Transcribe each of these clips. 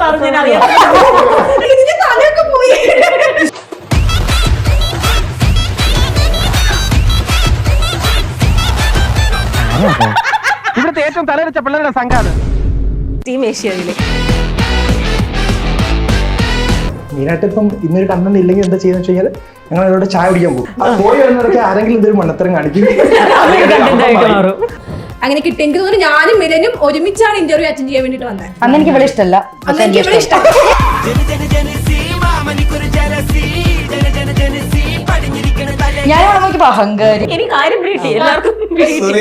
പറഞ്ഞറിയാം. തലയൊക്കെ പോയി. ഇവിടുത്തെ ഏറ്റവും തലവെച്ച പിള്ളേരുടെ സംഘാണ് ടീം ഏഷ്യയിലെ. മെയിനായിട്ട് ഇപ്പം ഇന്നൊരു കണ്ടന്റ് ഇല്ലെങ്കിൽ എന്താ ചെയ്യുന്ന വെച്ച് കഴിഞ്ഞാൽ ഞങ്ങൾ അവരോട് ചായ കുടിക്കാൻ പോകും. പോയി വരുന്നവരൊക്കെ ആരെങ്കിലും എന്തൊരു മണ്ണത്തരം കാണിക്കും. അങ്ങനെ കിട്ടി. എനിക്ക് തോന്നുന്നു ഞാനും മിലനും ഒരുമിച്ചാണ് ഇന്റർവ്യൂ അറ്റൻഡ് ചെയ്യാൻ വേണ്ടിട്ട് വന്നത്. അന്ന് എനിക്ക് ഇവിടെ ഇഷ്ടമല്ല. അന്ന് എനിക്ക് ഇവിടെ ഇഷ്ടം. ഞാൻ നോക്കിയപ്പോ അഹങ്കാരി. എനിക്ക് കാര്യം പിടികിട്ടി എല്ലാവർക്കും.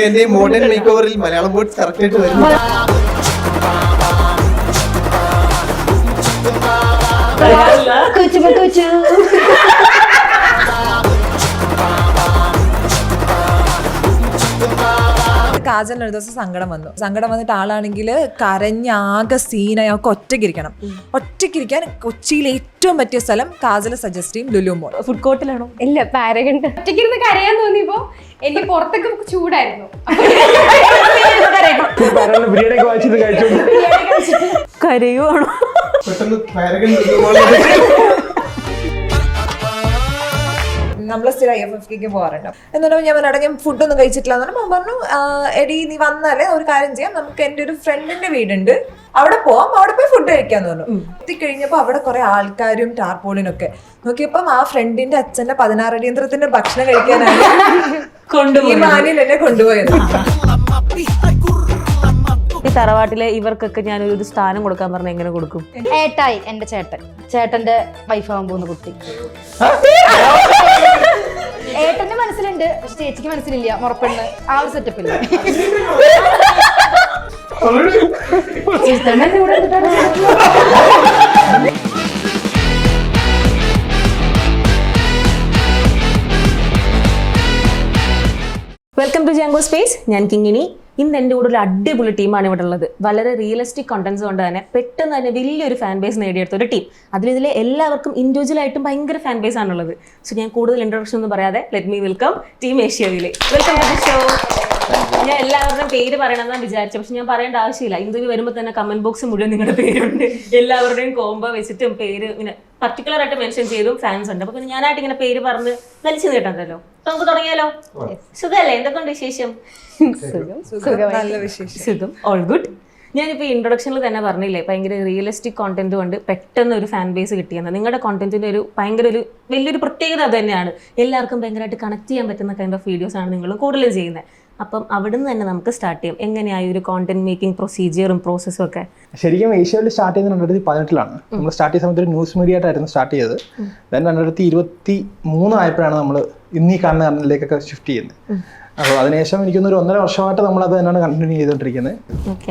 എന്റെ മോഡേൺ മേക്ക് ഓവറിൽ മലയാളം വേർഡ്സ് കറക്റ്റ് ആയിട്ട് വരും. കാജലിന് ഒരു ദിവസം സങ്കടം വന്നിട്ട് ആളാണെങ്കിൽ കരഞ്ഞാകെ സീനായി അവർക്ക് ഒറ്റയ്ക്കിരിക്കാൻ കൊച്ചിയിലെ ഏറ്റവും പറ്റിയ സ്ഥലം കാജൽ സജസ്റ്റ് ചെയ്യും ലുലു മോൾ. ഫുഡ് കോർട്ടിലാണോ? ഇല്ല, പാരഗണ്ട്. ഒറ്റയ്ക്കിരുന്ന് കരയാൻ തോന്നിയപ്പോ എനിക്ക് പുറത്തൊക്കെ ചൂടായിരുന്നു. കരയുവാണോ? പെട്ടെന്ന് പാരഗൺ നമ്മൾ സ്ഥിരം IFFK പോകാറുണ്ട്. എന്നിട്ട് ഞാൻ പറഞ്ഞ ഫുഡൊന്നും കഴിച്ചിട്ടില്ല എന്ന് പറഞ്ഞാൽ പറഞ്ഞു, എടി നീ വന്നാലേ ഒരു കാര്യം ചെയ്യാം, നമുക്ക് എൻ്റെ ഒരു ഫ്രണ്ടിന്റെ വീടുണ്ട്, അവിടെ പോവാം, അവിടെ പോയി ഫുഡ് കഴിക്കാന്ന് പറഞ്ഞു. എത്തിക്കഴിഞ്ഞപ്പോ അവിടെ കുറെ ആൾക്കാരും ടാർപോളിനൊക്കെ നോക്കിയപ്പം ആ ഫ്രണ്ടിന്റെ അച്ഛന്റെ 16 അടിയന്തരത്തിന്റെ ഭക്ഷണം കഴിക്കാനാണ് ഈ മാനിൽ എന്നെ കൊണ്ടുപോയത്. ഈ തറവാട്ടിലെ ഇവർക്കൊക്കെ ഞാൻ ഒരു സ്ഥാനം കൊടുക്കാൻ പറഞ്ഞ എങ്ങനെ കൊടുക്കും? ഏട്ടായി എന്റെ ചേട്ടന്റെ വൈഫാവാൻ പോകുന്ന കുട്ടി. ഏട്ടന്റെ മനസ്സിലുണ്ട്, പക്ഷെ ചേച്ചിക്ക് മനസ്സിലില്ല. മുറപ്പെണ്ണ് ആ ഒരു സെറ്റപ്പില്ല. Welcome to Jango space. ഞാൻ കിങ്ങിണി. ഇന്ന് എൻ്റെ കൂടെ ഒരു അടിപൊളി ടീമാണ് ഇവിടെ ഉള്ളത്. വളരെ റിയലിസ്റ്റിക് കണ്ടന്റ്സ് കൊണ്ട് തന്നെ പെട്ടെന്ന് തന്നെ വലിയൊരു ഫാൻ ബേസ് നേടിയെടുത്ത ഒരു ടീം. ഇതിലെ എല്ലാവർക്കും ഇൻഡിവിജ്വൽ ആയിട്ടും ഭയങ്കര ഫാൻ ബേസ് ആണുള്ളത്. സോ ഞാൻ കൂടുതൽ ഇൻട്രൊഡക്ഷൻ ഒന്നും പറയാതെ ലെറ്റ് മീ വെൽക്കം ടീം ഏഷ്യയിലെ. Welcome to the show. ഞാൻ എല്ലാവരുടെയും പേര് പറയണമെന്നാണ് വിചാരിച്ചത്, പക്ഷെ ഞാൻ പറയേണ്ട ആവശ്യമില്ല. ഇന്റർവ്യൂ വരുമ്പോൾ തന്നെ കമന്റ് ബോക്സ് മുഴുവൻ നിങ്ങളുടെ പേരുണ്ട്. എല്ലാവരുടെയും കോംബോ വെച്ചിട്ടും പേര് ഇങ്ങനെ പർട്ടിക്കുലർ ആയിട്ട് മെൻഷൻ ചെയ്തും ഫാൻസ് ഉണ്ട്. അപ്പൊ പിന്നെ ഞാനായിട്ട് ഇങ്ങനെ പേര് പറഞ്ഞ് വലിച്ചു നീട്ടണ്ടല്ലോ. നമുക്ക് തുടങ്ങിയാലോ? സുഖല്ലേ? എന്തൊക്കെയുണ്ട് വിശേഷം? സുഖം, ഓൾ ഗുഡ്. ഞാനിപ്പോൾ ഇൻട്രൊഡക്ഷനിൽ തന്നെ പറഞ്ഞില്ലേ, ഭയങ്കര റിയലിസ്റ്റിക് കോണ്ടന്റ് കൊണ്ട് പെട്ടെന്ന് ഒരു ഫാൻ ബേസ് കിട്ടിയെന്ന്. നിങ്ങളുടെ കോണ്ടന്റിന്റെ ഒരു ഭയങ്കര ഒരു വലിയൊരു പ്രത്യേകത അത് തന്നെയാണ്. എല്ലാവർക്കും ഭയങ്കരമായിട്ട് കണക്ട് ചെയ്യാൻ പറ്റുന്ന കൈൻഡ് ഓഫ് വീഡിയോസ് ആണ് നിങ്ങൾ കൂടുതലും ചെയ്യുന്നത്. അപ്പം അവിടുന്ന് തന്നെ നമുക്ക് സ്റ്റാർട്ട് ചെയ്യാം. എങ്ങനെയായി ഒരു കോണ്ടന്റ് മേക്കിംഗ് പ്രൊസീജിയറും പ്രോസസ്സും ഒക്കെ? ശരിക്കും ഏഷ്യയിൽ സ്റ്റാർട്ട് ചെയ്യുന്നത് 2018 നമ്മൾ സ്റ്റാർട്ട് ചെയ്യുന്ന സമയത്ത് ഒരു ന്യൂസ് മീഡിയ ആയിട്ടായിരുന്നു സ്റ്റാർട്ട് ചെയ്തത്. ദെൻ 2023 ആയപ്പോഴാണ് നമ്മൾ ഇന്നീ കാണുന്ന ചാനലിലേക്കൊക്കെ ഷിഫ്റ്റ് ചെയ്യുന്നത്. അപ്പോൾ അതിനുശേഷം എനിക്കൊന്ന് 1.5 വർഷമായിട്ട് നമ്മൾ അത് തന്നെയാണ് കണ്ടിന്യൂ ചെയ്തുകൊണ്ടിരിക്കുന്നത്.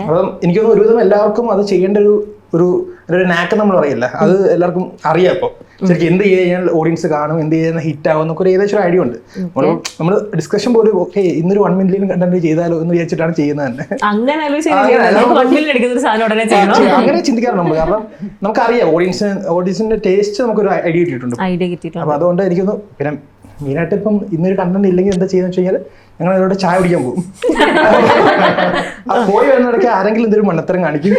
അപ്പം എനിക്കൊന്ന് ഒരുവിധം എല്ലാവർക്കും അത് ചെയ്യേണ്ട ഒരു നാക്ക് നമ്മൾ പറയില്ല, അത് എല്ലാവർക്കും അറിയാം. ഇപ്പോൾ ശരിക്കും എന്ത് ചെയ്ത് കഴിഞ്ഞാൽ ഓഡിയൻസ് കാണും, എന്ത് ചെയ്യുന്ന ഹിറ്റ് ആവും എന്നൊക്കെ ഒരു ഏകദേശം ഒരു ഐഡിയ ഉണ്ട്. നമ്മൾ ഡിസ്കഷൻ പോലും ഓക്കെ ഇന്നൊരു 1 മില്യൺ കണ്ടന്റ് ചെയ്താലോ എന്ന് വിചാരിച്ചിട്ടാണ് ചെയ്യുന്നത് തന്നെ. അങ്ങനെ ചിന്തിക്കാറുണ്ട് നമ്മൾ. കാരണം നമുക്കറിയാം ഓഡിയൻസിന്റെ ടേസ്റ്റ് നമുക്കൊരു ഐഡിയ കിട്ടിയിട്ടുണ്ട്. അപ്പൊ അതുകൊണ്ട് എനിക്കൊന്ന് പിന്നെ മെയിനായിട്ട് ഇപ്പം ഇന്നൊരു കണ്ടന്റ് ഇല്ലെങ്കിൽ എന്താ ചെയ്യുന്ന വെച്ച് കഴിഞ്ഞാൽ ഞങ്ങൾ അവരോട് ചായ കുടിക്കാൻ പോകും. പോയി വരുന്നവരൊക്കെ ആരെങ്കിലും എന്തൊരു മണ്ണത്തരം കാണിക്കും.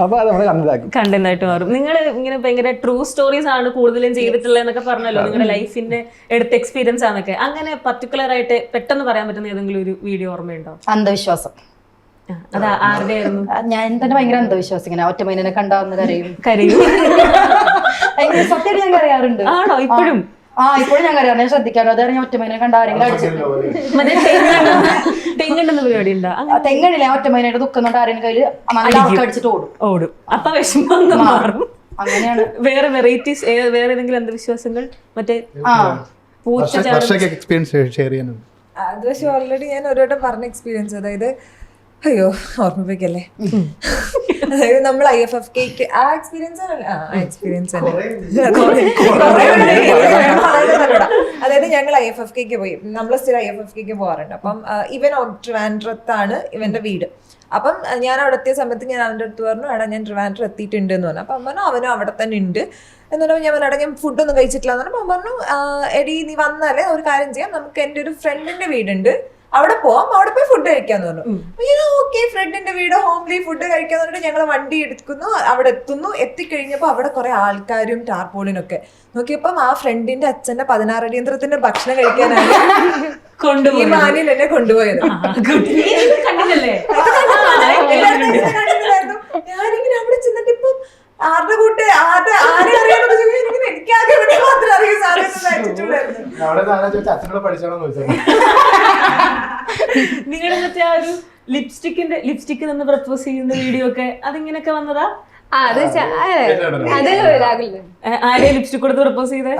അപ്പൊ അത് നമ്മുടെ കണ്ടന്റ് ആയിട്ട് മാറും. നിങ്ങൾ ഇങ്ങനെ ഭയങ്കര ട്രൂ സ്റ്റോറീസ് ആണ് കൂടുതലും ചെയ്തിട്ടുള്ളത് എന്നൊക്കെ പറഞ്ഞല്ലോ, നിങ്ങളുടെ ലൈഫിന്റെ എടുത്ത എക്സ്പീരിയൻസ് ആണൊക്കെ. അങ്ങനെ പർട്ടിക്കുലർ ആയിട്ട് പെട്ടെന്ന് പറയാൻ പറ്റുന്ന ഏതെങ്കിലും ഒരു വീഡിയോ ഓർമ്മയുണ്ടോ? അന്ധവിശ്വാസം. അത് ആരുടെ ആയിരുന്നു? ഞാൻ തന്നെ ഭയങ്കര അന്ധവിശ്വാസം. ഇങ്ങനെ ഒറ്റമൈനെ കണ്ടാവുന്ന കരയും. സത്യമായിട്ട് ഞാൻ കരയാറുണ്ട്. ആണോ? ഇപ്പോഴും? ഇപ്പോഴും ഞാൻ കരയാറ്. ഞാൻ ശ്രദ്ധിക്കാറോ? അതായത് ഞാൻ ഒറ്റമൈനെ കണ്ട ആരെങ്കിലും തെങ്ങുണ്ടെന്ന പരിപാടി ഉണ്ടോ? തെങ്ങണില്ല, ഒറ്റമൈനായിട്ട് ദുഃഖം ആരെങ്കിലും കയ്യിൽ അടിച്ചിട്ട് ഓടും. അപ്പൊ വിഷമം മാറും. അങ്ങനെയാണ്. വേറെ വെറൈറ്റീസ് വേറെ ഏതെങ്കിലും അന്ധവിശ്വാസങ്ങൾ? മറ്റേ എക്സ്പീരിയൻസ് ഷെയർ ചെയ്യാനുണ്ട്. അത് പക്ഷെ ഓൾറെഡി ഞാൻ ഒരു വട്ടം പറഞ്ഞ എക്സ്പീരിയൻസ്, അതായത് അയ്യോ ഓർമ്മിപ്പിക്കല്ലേ, അതായത് നമ്മൾ IFFK ആ എക്സ്പീരിയൻസ് അതായത് ഞങ്ങൾ IFFK പോയി. നമ്മൾ സ്ഥിരം IFFK പോകാറുണ്ട്. അപ്പം ഇവൻ ട്രിവാൻഡ്രത്താണ് ഇവന്റെ വീട്. അപ്പം ഞാൻ അവിടെ എത്തിയ സമയത്ത് ഞാൻ അവൻ്റെ അടുത്ത് പറഞ്ഞു, എടാ ഞാൻ ട്രിവാൻഡ്രം എത്തിയിട്ടുണ്ട് എന്ന് പറഞ്ഞു. അപ്പം പറഞ്ഞു അവനും അവിടെ തന്നെ ഉണ്ട്. എന്നിട്ട് ഞാൻ പറഞ്ഞു, എടാ ഞാൻ ഫുഡൊന്നും കഴിച്ചിട്ടില്ല എന്ന് പറഞ്ഞു. പറഞ്ഞു, എടി നീ വന്നാലേ ഒരു കാര്യം ചെയ്യാം, നമുക്ക് എൻ്റെ ഒരു ഫ്രണ്ടിന്റെ വീടുണ്ട്, അവിടെ പോവാം, അവിടെ പോയി ഫുഡ് കഴിക്കാന്ന് പറഞ്ഞു. ഓക്കെ, ഫ്രണ്ടിന്റെ വീട് ഹോംലി ഫുഡ് കഴിക്കാന്ന് പറഞ്ഞിട്ട് ഞങ്ങൾ വണ്ടി എടുക്കുന്നു, അവിടെ എത്തുന്നു. എത്തിക്കഴിഞ്ഞപ്പോ അവിടെ കുറെ ആൾക്കാരും ടാർപോളിനും ഒക്കെ നോക്കിയപ്പം ആ ഫ്രണ്ടിന്റെ അച്ഛന്റെ 16 അടിയന്തരത്തിന്റെ ഭക്ഷണം കഴിക്കാനാണ് ഈ മാനിൽ എന്നെ കൊണ്ടുപോയത്. ഞാനിങ്ങനെ അവിടെ ചെന്നിട്ട് ഇപ്പം ആരുടെ കൂട്ട് ആരെ അറിയാമെന്ന് ചോദിച്ചാൽ എനിക്കാകെ ഇവിടെ മാത്രം അറിയാം സാറേ. അച്ഛനോട് പഠിച്ചോളാം നിങ്ങളുടെ മറ്റേ ആ ഒരു ലിപ്സ്റ്റിക് നിന്ന് പ്രപ്പോസ് ചെയ്യുന്ന വീഡിയോ ഒക്കെ അതിങ്ങനെയൊക്കെ വന്നതാ? അത് രാഹുലിന് ആരെയും ലിപ്സ്റ്റിക് കൊടുത്ത് പ്രപ്പോസ് ചെയ്തേ?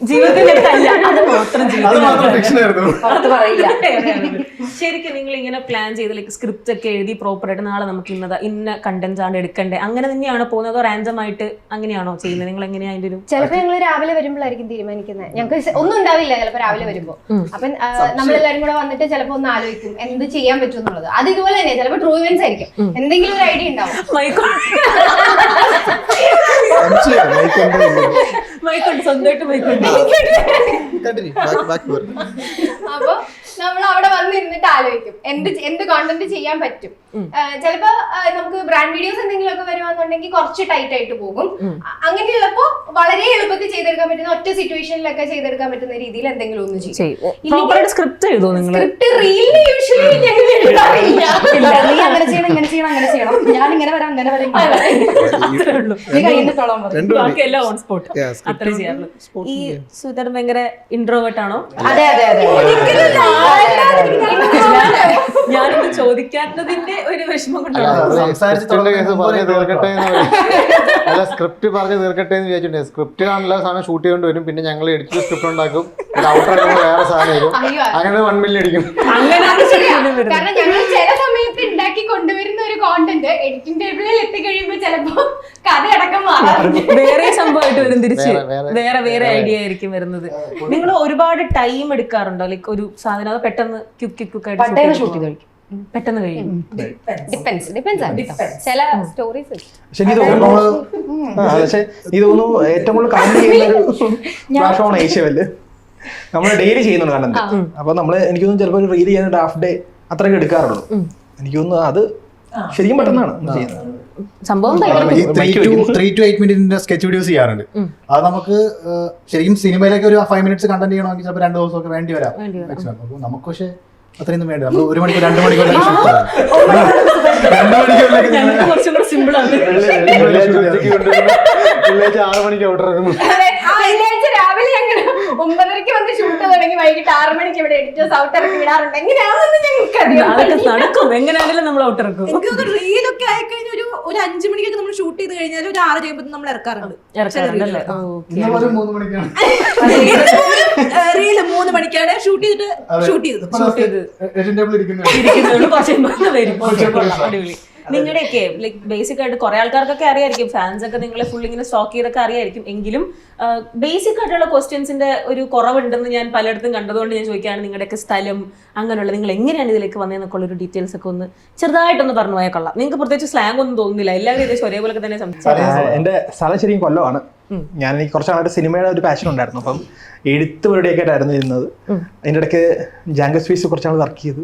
ജീവിതത്തിൽ അത് മാത്രം ശരിക്കും നിങ്ങൾ ഇങ്ങനെ പ്ലാൻ ചെയ്ത് ലൈക്ക് സ്ക്രിപ്റ്റ് ഒക്കെ എഴുതി പ്രോപ്പറായിട്ട് നാളെ നമുക്ക് ഇന്ന കണ്ടന്റ്സ് ആണ് എടുക്കണ്ടേ അങ്ങനെ തന്നെയാണോ പോകുന്നത്? അതോ റാൻഡം ആയിട്ട് അങ്ങനെയാണോ ചെയ്യുന്നത്? നിങ്ങൾ എങ്ങനെയാ അതിന്റെ ഒരു ചിലപ്പോ ഞങ്ങൾ രാവിലെ വരുമ്പോഴായിരിക്കും തീരുമാനിക്കുന്നത്. ഞങ്ങൾക്ക് ഒന്നും ഉണ്ടാവില്ല ചിലപ്പോ രാവിലെ വരുമ്പോ. അപ്പൊ നമ്മളെല്ലാരും കൂടെ വന്നിട്ട് ചിലപ്പോ ഒന്ന് ആലോചിക്കും എന്ത് ചെയ്യാൻ പറ്റും എന്നുള്ളത്. അത് ഇതുപോലെ തന്നെ ചിലപ്പോ ട്രൂ ഇവന്റ്സ് ആയിരിക്കും, എന്തെങ്കിലും ഒരു ഐഡിയ ഉണ്ടാവും. മൈക്കുണ്ട്, സ്വന്തമായിട്ട് മൈക്കുണ്ട്. അപ്പൊ നമ്മൾ അവിടെ വന്നിരുന്നിട്ട് ആലോചിക്കും എന്ത് കോണ്ടന്റ് ചെയ്യാൻ പറ്റും. ചിലപ്പോ നമുക്ക് ബ്രാൻഡ് വീഡിയോസ് എന്തെങ്കിലും ഒക്കെ വരുവാന്നുണ്ടെങ്കിൽ കുറച്ച് ടൈറ്റ് ആയിട്ട് പോകും. അങ്ങനെയുള്ളപ്പോ വളരെ എളുപ്പത്തിൽ ചെയ്തെടുക്കാൻ പറ്റുന്ന ഒറ്റ സിറ്റുവേഷനിലൊക്കെ ചെയ്തെടുക്കാൻ പറ്റുന്ന രീതിയിൽ എന്തെങ്കിലും ഒന്ന് ചെയ്യും. സ്ക്രിപ്റ്റ് എഴുതോ നിങ്ങൾ? സ്ക്രിപ്റ്റ് റീലിന് യൂഷ്വലി ഞങ്ങൾ എഴുതാറില്ല. നീ അങ്ങനെ ചെയ്യണം, ഇങ്ങനെ ചെയ്യണം, അങ്ങനെ ചെയ്യണം, ഞാൻ ഇങ്ങനെ വരാം, അങ്ങനെ വരാം, നീ കഴിഞ്ഞിട്ടോളാം പറയും. ബാക്കി എല്ലാം ഓൺ സ്പോട്ട് അത്ര ചെയ്യാറുള്ളൂ. ഈ സുധർ ഭയങ്കര ഇൻട്രോവേർട്ട് ആണോ? അതെ അതെ അതെ. ഞാനിത് ചോദിക്കാത്തതിന്റെ ഒരു വിഷമം കൊണ്ടാണ്. സ്ക്രിപ്റ്റ് പറഞ്ഞ് തീർക്കട്ടെ എന്ന് വിചാരിച്ചിട്ടുണ്ട്. സ്ക്രിപ്റ്റ് നല്ല സാധനം ഷൂട്ട് ചെയ്യേണ്ടി വരും, പിന്നെ ഞങ്ങൾ എഡിറ്റ് സ്ക്രിപ്റ്റ് ഉണ്ടാക്കും, ഔട്ടർ വേറെ സാധനം വരും, അങ്ങനെ 1 million അടിക്കും. കാരണം ഞങ്ങൾ ചില സമയത്ത് ഉണ്ടാക്കി കൊണ്ടുവരുന്ന ഒരു കോണ്ടന്റ് എഡിറ്റിംഗ് ടേബിളിൽ എത്തിക്കഴിയുമ്പോ ചിലപ്പോ കഥയടക്കം മാറാറുണ്ട്. വേറെ സംഭവമായിട്ട് വരും, തിരിച്ച് വേറെ ഐഡിയ ആയിരിക്കും വരുന്നത്. നിങ്ങൾ ഒരുപാട് ടൈം എടുക്കാറുണ്ടോ? ലൈക്ക് ഒരു സാധനം അത് പെട്ടെന്ന് ക്യുക്കായിട്ട് ഷൂട്ട് ചെയ്ത് കഴിക്കും, പെട്ടെന്ന് കഴിയും? ചില സ്റ്റോറീസ് പക്ഷെ എനിക്ക് തോന്നുന്നു ഏറ്റവും കൂടുതൽ കമന്റ് ചെയ്യുന്ന ഒരു പ്ലാറ്റ്ഫോമാണ് ഏഷ്യാവെല്. നമ്മൾ ഡെയിലി ചെയ്യുന്നുണ്ട് കണ്ടന്റ്. അപ്പൊ നമ്മള് എനിക്ക് തോന്നുന്നു ചിലപ്പോൾ ഒരു റീൽ ചെയ്യാൻ ഹാഫ് ഡേ അത്രയൊക്കെ എടുക്കാറുള്ളൂ. എനിക്ക് തോന്നുന്നു അത് ശരിക്കും പെട്ടെന്നാണ് ചെയ്യുന്നത്. സംഭവം 3 to 8 minute സ്കെച്ച് വീഡിയോസ് ചെയ്യാറുണ്ട്. അത് നമുക്ക് ശരിക്കും സിനിമയിലേക്ക് ഒരു 5 minutes കണ്ടന്റ് ചെയ്യണമെങ്കിൽ ചിലപ്പോൾ 2 ദിവസമൊക്കെ വേണ്ടി വരാം. അപ്പൊ നമുക്ക് പക്ഷേ അത്രയൊന്നും വേണ്ട. നമ്മൾ 1 മണിക്കൂർ 2 മണിക്കൂറിലേക്ക് കുറച്ചും കൂടെ സിമ്പിൾ ആണ്. 6 മണിക്ക് ഔട്ടർ ഇറങ്ങുന്നു. വെള്ളിയാഴ്ച രാവിലെ ഞങ്ങൾ 9:30 വന്ന് ഷൂട്ട് തുടങ്ങി വൈകിട്ട് 6 മണിക്ക് ഇവിടെ എഡിറ്റേഴ്സ് ഔട്ട് ഇറക്കി വിടാറുണ്ട്. എങ്ങനെയാണെന്ന് ഞങ്ങൾക്ക് നടക്കും, എങ്ങനെയാണെങ്കിലും നമ്മൾ ഔട്ട് ഇറക്കും. എനിക്ക് റീലൊക്കെ ആയിക്കഴിഞ്ഞാൽ ഒരു 5 മണിക്കൊക്കെ നമ്മൾ ഷൂട്ട് ചെയ്ത് കഴിഞ്ഞാൽ ഒരു 6 കഴിയുമ്പോൾ നമ്മൾ ഇറക്കാറുണ്ട്. റീല് 3 മണിക്കാണ് ഷൂട്ട് ചെയ്തിട്ട് അടിപൊളി. നിങ്ങളുടെയൊക്കെ ലൈക് ബേസിക് ആയിട്ട് കുറെ ആൾക്കാർക്കൊക്കെ അറിയായിരിക്കും, ഫാൻസ് ഒക്കെ നിങ്ങളെ ഫുൾ ഇങ്ങനെ സ്റ്റോക്ക് ചെയ്തൊക്കെ അറിയായിരിക്കും. എങ്കിലും ബേസിക് ആയിട്ടുള്ള ക്വസ്റ്റ്യൻസിന്റെ ഒരു കുറവുണ്ടെന്ന് ഞാൻ പലയിടത്തും കണ്ടതുകൊണ്ട് ഞാൻ ചോദിക്കുകയാണ്. നിങ്ങളുടെയൊക്കെ സ്ഥലം അങ്ങനെയുള്ള, നിങ്ങൾ എങ്ങനെയാണ് ഇതിലേക്ക് വന്നതെന്നൊക്കെ ഉള്ള ഒരു ഡീറ്റെയിൽസ് ഒക്കെ ഒന്ന് ചെറുതായിട്ടൊന്ന് പറഞ്ഞു പോയാൽ കൊള്ളാം. നിങ്ങൾക്ക് പ്രത്യേകിച്ച് സ്ലാങ് ഒന്നും തോന്നുന്നില്ല, എല്ലാവരും ഏകദേശം ഒരേപോലെ തന്നെ സംസാരിച്ചു. എന്റെ സ്ഥലം ശരിക്കും കൊല്ലമാണ്. ഞാൻ എനിക്ക് കുറച്ചാളായിട്ട് സിനിമയുടെ ഒരു പാഷൻ ഉണ്ടായിരുന്നു. അപ്പം എഴുത്തുപരുടെയൊക്കെ ആയിരുന്നു ഇരുന്നത്. അതിൻ്റെ ഇടയ്ക്ക് ജാങ്കോ സ്വീസ് കുറച്ചാൾ വർക്ക് ചെയ്തു,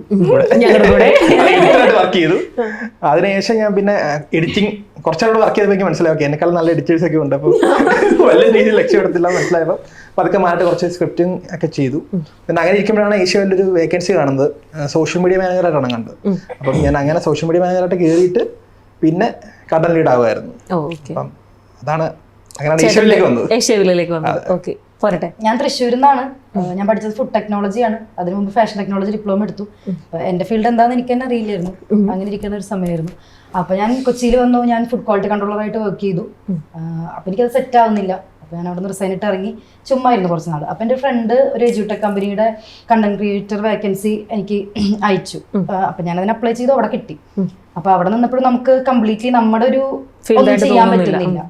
വർക്ക് ചെയ്തു. അതിനുശേഷം ഞാൻ പിന്നെ എഡിറ്റിംഗ് കുറച്ചാളോട് വർക്ക് ചെയ്തപ്പോൾ എനിക്ക് മനസ്സിലാക്കി എന്നെക്കാളും നല്ല എഡിറ്റേഴ്സ് ഒക്കെ ഉണ്ട്. അപ്പോൾ വലിയ രീതിയിൽ ലക്ഷ്യമെടുത്തില്ല മനസ്സിലായപ്പോൾ പതുക്കെ മാറ്റി കുറച്ച് സ്ക്രിപ്റ്റിംഗ് ഒക്കെ ചെയ്തു. പിന്നെ അങ്ങനെ ഇരിക്കുമ്പോഴാണ് ഏഷ്യാവിൽ ഒരു വേക്കൻസി കാണുന്നത്, സോഷ്യൽ മീഡിയ മാനേജറായിട്ടാണ് കണ്ടത്. അപ്പം ഞാൻ അങ്ങനെ സോഷ്യൽ മീഡിയ മാനേജറായിട്ട് കയറിയിട്ട് പിന്നെ കണ്ടന്റ് ലീഡ് ആകുമായിരുന്നു. അപ്പം അതാണ് അങ്ങനെയാണ് ഏഷ്യാവിലേക്ക് വന്നത്. ഓക്കെ, പോരട്ടെ. ഞാൻ തൃശ്ശൂരിൽ നിന്നാണ്. ഞാൻ പഠിച്ചത് ഫുഡ് ടെക്നോളജിയാണ്. അതിനു മുമ്പ് ഫാഷൻ ടെക്നോളജി ഡിപ്ലോമ എടുത്തു. എന്റെ ഫീൽഡ് എന്താണെന്ന് എനിക്ക് തന്നെ അറിയില്ലായിരുന്നു. അങ്ങനെ ഇരിക്കുന്ന ഒരു സമയമായിരുന്നു. അപ്പൊ ഞാൻ കൊച്ചിയിൽ വന്നു. ഞാൻ ഫുഡ് ക്വാളിറ്റി കൺട്രോളറായിട്ട് വർക്ക് ചെയ്തു. അപ്പൊ എനിക്കത് സെറ്റ് ആവുന്നില്ല. അപ്പൊ ഞാൻ അവിടെ നിന്ന് റിസൈൻ ഇട്ട് ഇറങ്ങി ചുമ്മായിരുന്നു കുറച്ച് നാൾ. അപ്പൊ എന്റെ ഫ്രണ്ട് ഒരു എജ്യൂടെക് കമ്പനിയുടെ കണ്ടന്റ് ക്രിയേറ്റർ വേക്കൻസി എനിക്ക് അയച്ചു. അപ്പൊ ഞാൻ അതിന് അപ്ലൈ ചെയ്തു, അവിടെ കിട്ടി. അപ്പൊ അവിടെ നിന്നപ്പോഴും നമുക്ക് കംപ്ലീറ്റ്ലി നമ്മുടെ ഒരു ഒന്നും ചെയ്യാൻ പറ്റുന്നില്ല.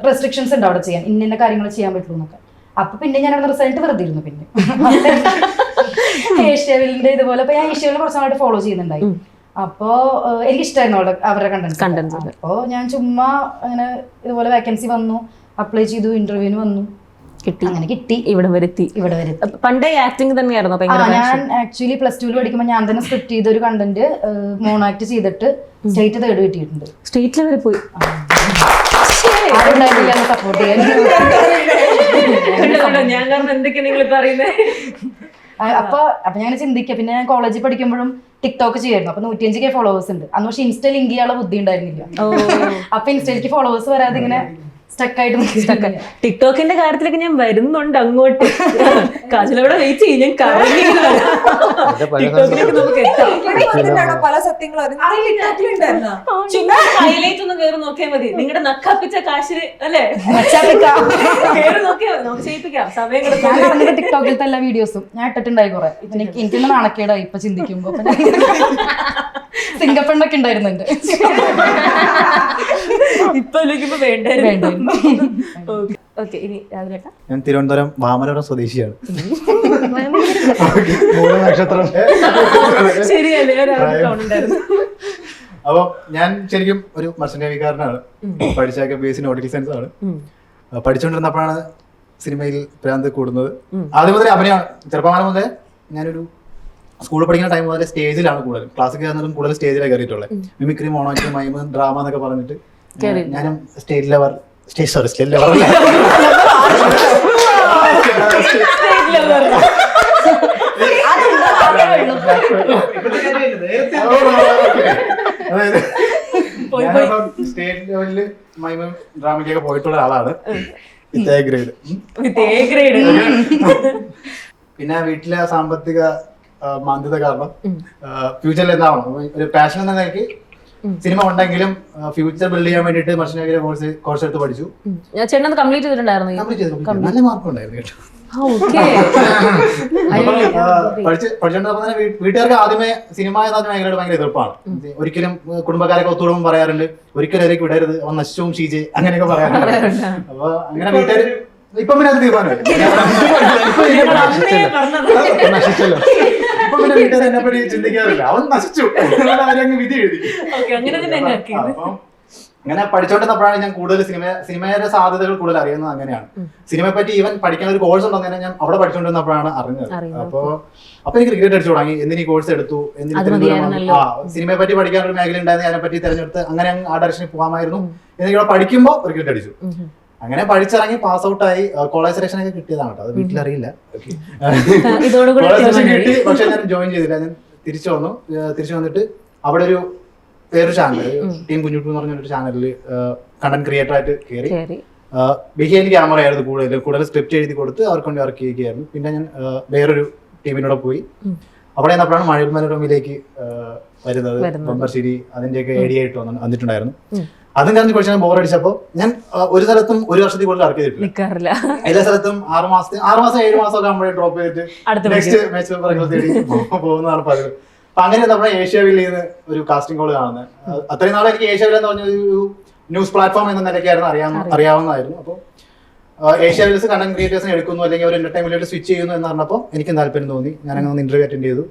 റെസ്ട്രിക്ഷൻസ് ഉണ്ട് അവിടെ ചെയ്യാൻ, ഇന്ന കാര്യങ്ങൾ ചെയ്യാൻ പറ്റുള്ളൂ എന്നൊക്കെ. അപ്പൊ പിന്നെ ഞാൻ അവിടെ റിസൈൻ വെറുതെ ഇരുന്നു. പിന്നെ ഏഷ്യാവിലിന്റെ ഇതുപോലെ അപ്പൊ ഞാൻ ഏഷ്യാവിൽ കുറച്ച് നാളായിട്ട് ഫോളോ ചെയ്യുന്നുണ്ടായി. അപ്പോ എനിക്ക് ഇഷ്ടമായിരുന്നു അവരുടെ കണ്ടന്റ്. അപ്പോ ഞാൻ ചുമ്മാ അങ്ങനെ ഇതുപോലെ വേക്കൻസി വന്നു, അപ്ലൈ ചെയ്തു, ഇന്റർവ്യൂവിന് വന്നു. കിട്ടി, അങ്ങനെ കിട്ടി, ഇവിടെ വരുത്തി. ഇവിടെ വരെ. പണ്ടേ ആക്ടിങ് തന്നെയായിരുന്നു ഞാൻ ആക്ച്വലി +2 പഠിക്കുമ്പോൾ ഞാൻ തന്നെ സ്ക്രിപ്റ്റ് ചെയ്ത ഒരു കണ്ടന്റ് മോണോ ആക്ട് ചെയ്തിട്ട് സ്റ്റേറ്റ് 3rd കിട്ടിയിട്ടുണ്ട്. സ്റ്റേറ്റിൽ വരെ പോയി. സപ്പോർട്ട് ചെയ്യാൻ. ഞാൻ കാരണം എന്തൊക്കെയാ നിങ്ങൾ പറയുന്നത്. അപ്പൊ ഞാൻ ചിന്തിക്കുക. പിന്നെ ഞാൻ കോളേജിൽ പഠിക്കുമ്പോഴും ടിക്ടോക്ക് ചെയ്യായിരുന്നു. അപ്പൊ 105K ഫോളോവേഴ്സ് ഉണ്ട്. അന്ന് പക്ഷെ ഇൻസ്റ്റ ലിങ്ക് ചെയ്യാനുള്ള ബുദ്ധി ഉണ്ടായിരുന്നില്ല. അപ്പൊ ഇൻസ്റ്റയിലേക്ക് ഫോളോവേഴ്സ് വരാതെ ഇങ്ങനെ സ്റ്റക്കായിട്ട് ടിക്ടോക്കിന്റെ കാര്യത്തിലൊക്കെ ഞാൻ വരുന്നുണ്ട് അങ്ങോട്ട്. കാജലവിടെ വെയിറ്റ് ചെയ്യും, ഞാൻ കറങ്ങി ടിക്ടോക്കിലേക്ക് നമുക്ക് എത്താം. പല സത്യങ്ങളും ചുമ്മാ ഹൈലൈറ്റ് ഒന്ന് കയറി നോക്കിയാൽ മതി. നിങ്ങളുടെ നക്കപ്പിച്ച കാശിന് അല്ലേ കയറി നോക്കിയാൽ മതി, നമുക്ക് ചെയ്യിപ്പിക്കാം. സമയം ഞാൻ ടിക്ടോക്കിലത്തെ എല്ലാ വീഡിയോസും ഞാൻ ഇട്ടിട്ടുണ്ടായി കുറെ. എനിക്കൊന്ന് നാണക്കേടായി ഇപ്പൊ ചിന്തിക്കുമ്പോ. സിംഗപ്പണ്ണൊക്കെ ഉണ്ടായിരുന്നു എന്റെ. ഇപ്പൊ വേണ്ട. ഓക്കെ, ഇനി രാവിലെ ഞാൻ തിരുവനന്തപുരം വാമനപുരം സ്വദേശിയാണ്. നക്ഷത്രം ശരിയല്ലേ, ഉണ്ടായിരുന്നു. അപ്പൊ ഞാൻ ശരിക്കും ഒരു മർച്ചന്റ് നേവിക്കാരനാണ്. പഠിച്ചൊക്കെ BSc നോട്ടിക്കൽ സയൻസ് ആണ്. പഠിച്ചുകൊണ്ടിരുന്നപ്പോഴാണ് സിനിമയിൽ ഭ്രാന്ത് കൂടുന്നത്. ആദ്യം മുതലേ അഭിനയമാണ്. ചെറുപ്പകാലം മുതലേ ഞാനൊരു സ്കൂളിൽ പഠിക്കുന്ന ടൈം മുതലേ സ്റ്റേജിലാണ് കൂടുതൽ. ക്ലാസ്സിൽ കയറുന്നതും കൂടുതൽ സ്റ്റേജിലാണ് കയറിയിട്ടുള്ളത്. മിമിക്രി, മോണോക്ട്, മൈമ്, ഡ്രാമ എന്നൊക്കെ പറഞ്ഞിട്ട് ഞാനും സ്റ്റേറ്റ് ലെവൽ അതായത് സ്റ്റേറ്റ് ലെവലില് മൈമും ഡ്രാമയ്ക്കൊക്കെ പോയിട്ടുള്ള ആളാണ്. With a grade. പിന്നെ വീട്ടിലെ സാമ്പത്തിക മാന്ദ്യത കാരണം ഫ്യൂച്ചറിൽ എന്താവണം ഒരു പാഷൻ എന്ന നിലയ്ക്ക് സിനിമ ഉണ്ടെങ്കിലും ഫ്യൂച്ചർ ബിൽഡ് ചെയ്യാൻ വേണ്ടിട്ട് മർച്ചന്റ് കോഴ്സ് എടുത്ത് പഠിച്ചു. കംപ്ലീറ്റ് ചെയ്തിട്ടുണ്ടായിരുന്നു. നല്ല മാർക്ക് ഉണ്ടായിരുന്നു കേട്ടോ. പഠിച്ചോണ്ടപ്പോ തന്നെ വീട്ടുകാർക്ക് ആദ്യമേ സിനിമ എന്ന മേഖലയോട് ഭയങ്കര എതിർപ്പാണ്. ഒരിക്കലും കുടുംബക്കാരൊക്കെ ഒത്തുകൂടുമ്പോൾ പറയാറുണ്ട്, ഒരിക്കലും അതിലേക്ക് വിടരുത്, അവൻ നശിച്ചവും ഷീജെ അങ്ങനെയൊക്കെ പറയാറുണ്ട്. അപ്പൊ അങ്ങനെ വീട്ടുകാർ ഇപ്പൊ പിന്നെ അത് തീരുമാനമല്ല. നശിച്ചല്ലോ. ഇപ്പൊ പിന്നെ വീട്ടുകാർ എന്നെ പറ്റി ചിന്തിക്കാറില്ല, അവൻ നശിച്ചു അവരങ്ങ് വിധി എഴുതി. അപ്പം അങ്ങനെ പഠിച്ചോണ്ടിരുന്നപ്പോഴാണ് ഞാൻ കൂടുതൽ സിനിമയുടെ സാധ്യതകൾ കൂടുതൽ അറിയുന്നത്. അങ്ങനെയാണ് സിനിമയെ പറ്റി ഈവൻ പഠിക്കാൻ ഒരു കോഴ്സ് ഉണ്ടോ തന്നെ ഞാൻ അവിടെ പഠിച്ചുകൊണ്ടിരുന്നപ്പോഴാണ് അറിഞ്ഞത്. അപ്പൊ എനിക്ക് റിഗ്രറ്റ് അടിച്ചു തുടങ്ങി, എന്തിനീ കോഴ്സ് എടുത്തു, സിനിമയെ പറ്റി പഠിക്കാൻ ഒരു മേഖല ഉണ്ടായിരുന്നു, അതിനെ പറ്റി തിരഞ്ഞെടുത്ത് അങ്ങനെ ആ ഡയറക്ഷനിൽ പോകാമായിരുന്നു എനിക്ക് ഇവിടെ പഠിക്കുമ്പോൾ റിഗ്രറ്റ് അടിച്ചു. അങ്ങനെ പഠിച്ചിറങ്ങി പാസ് ഔട്ട് ആയി. കോളേജ് സെലക്ഷൻ ഒക്കെ കിട്ടിയതാണ് കേട്ടോ, അത് വീട്ടിലറിയില്ല. കോളേജ് സെലക്ഷൻ കിട്ടി, പക്ഷെ ഞാൻ ജോയിൻ ചെയ്തില്ല. ഞാൻ തിരിച്ചു വന്നിട്ട് അവിടെ ഒരു വേറൊരു ചാനൽ ടീം കുഞ്ഞുട്ടു എന്ന് പറഞ്ഞൊരു ചാനലിൽ കണ്ടന്റ് ക്രിയേറ്റർ ആയിട്ട് കയറി. ബിഹേവിയർ ക്യാമറ ആയിരുന്നു കൂടുതൽ സ്ക്രിപ്റ്റ് എഴുതി കൊടുത്ത് അവർക്ക് വേണ്ടി വർക്ക് ചെയ്യുകയായിരുന്നു. പിന്നെ ഞാൻ വേറൊരു ടീമിനോട് പോയി. അവിടെ നിന്നപ്പോഴാണ് മഴവിൽ മനോരമയിലേക്ക് വരുന്നത്. ബമ്പർശ്ശേരി അതിന്റെയൊക്കെ ഐഡിയ ആയിട്ട് വന്നിട്ടുണ്ടായിരുന്നു. അതും കഴിഞ്ഞ് കുറച്ച് ഞാൻ ബോറടിച്ചപ്പോ ഞാൻ ഒരു സ്ഥലത്തും ഒരു വർഷത്തിൽ കൂടുതൽ വർക്ക് ചെയ്തിട്ടില്ല. എല്ലാ സ്ഥലത്തും 6 മാസം 7 മാസം ഒക്കെ ആകുമ്പോഴേ ഡ്രോപ്പ് ചെയ്തിട്ട് നെക്സ്റ്റ് മാച്ച് പറയുന്നത് തേടി പോകുന്നതാണ് പതിവ്. അപ്പൊ അങ്ങനെ നമ്മുടെ ഏഷ്യാവിൽ നിന്ന് ഒരു കാസ്റ്റിംഗ് കോൾ കാണുന്നത്. അത്രയും നാളെ എനിക്ക് ഏഷ്യാവിൽ എന്ന് പറഞ്ഞ ഒരു ന്യൂസ് പ്ലാറ്റ്ഫോം എന്ന നിലയ്ക്കായിരുന്നു അറിയാവുന്നതായിരുന്നു. അപ്പോൾ ഏഷ്യാവിൽസ് കണ്ടന്റ് ക്രിയേറ്റേഴ്സിനെ എടുക്കുന്നു അല്ലെങ്കിൽ ഒരു എന്റർടൈൻമെന്റിലേക്ക് സ്വിച്ച് ചെയ്യുന്നു എന്ന് പറഞ്ഞപ്പോൾ എനിക്ക് താല്പര്യം തോന്നി. ഞാൻ അങ്ങനെ ഇന്റർവ്യൂ അറ്റൻഡ് ചെയ്തു.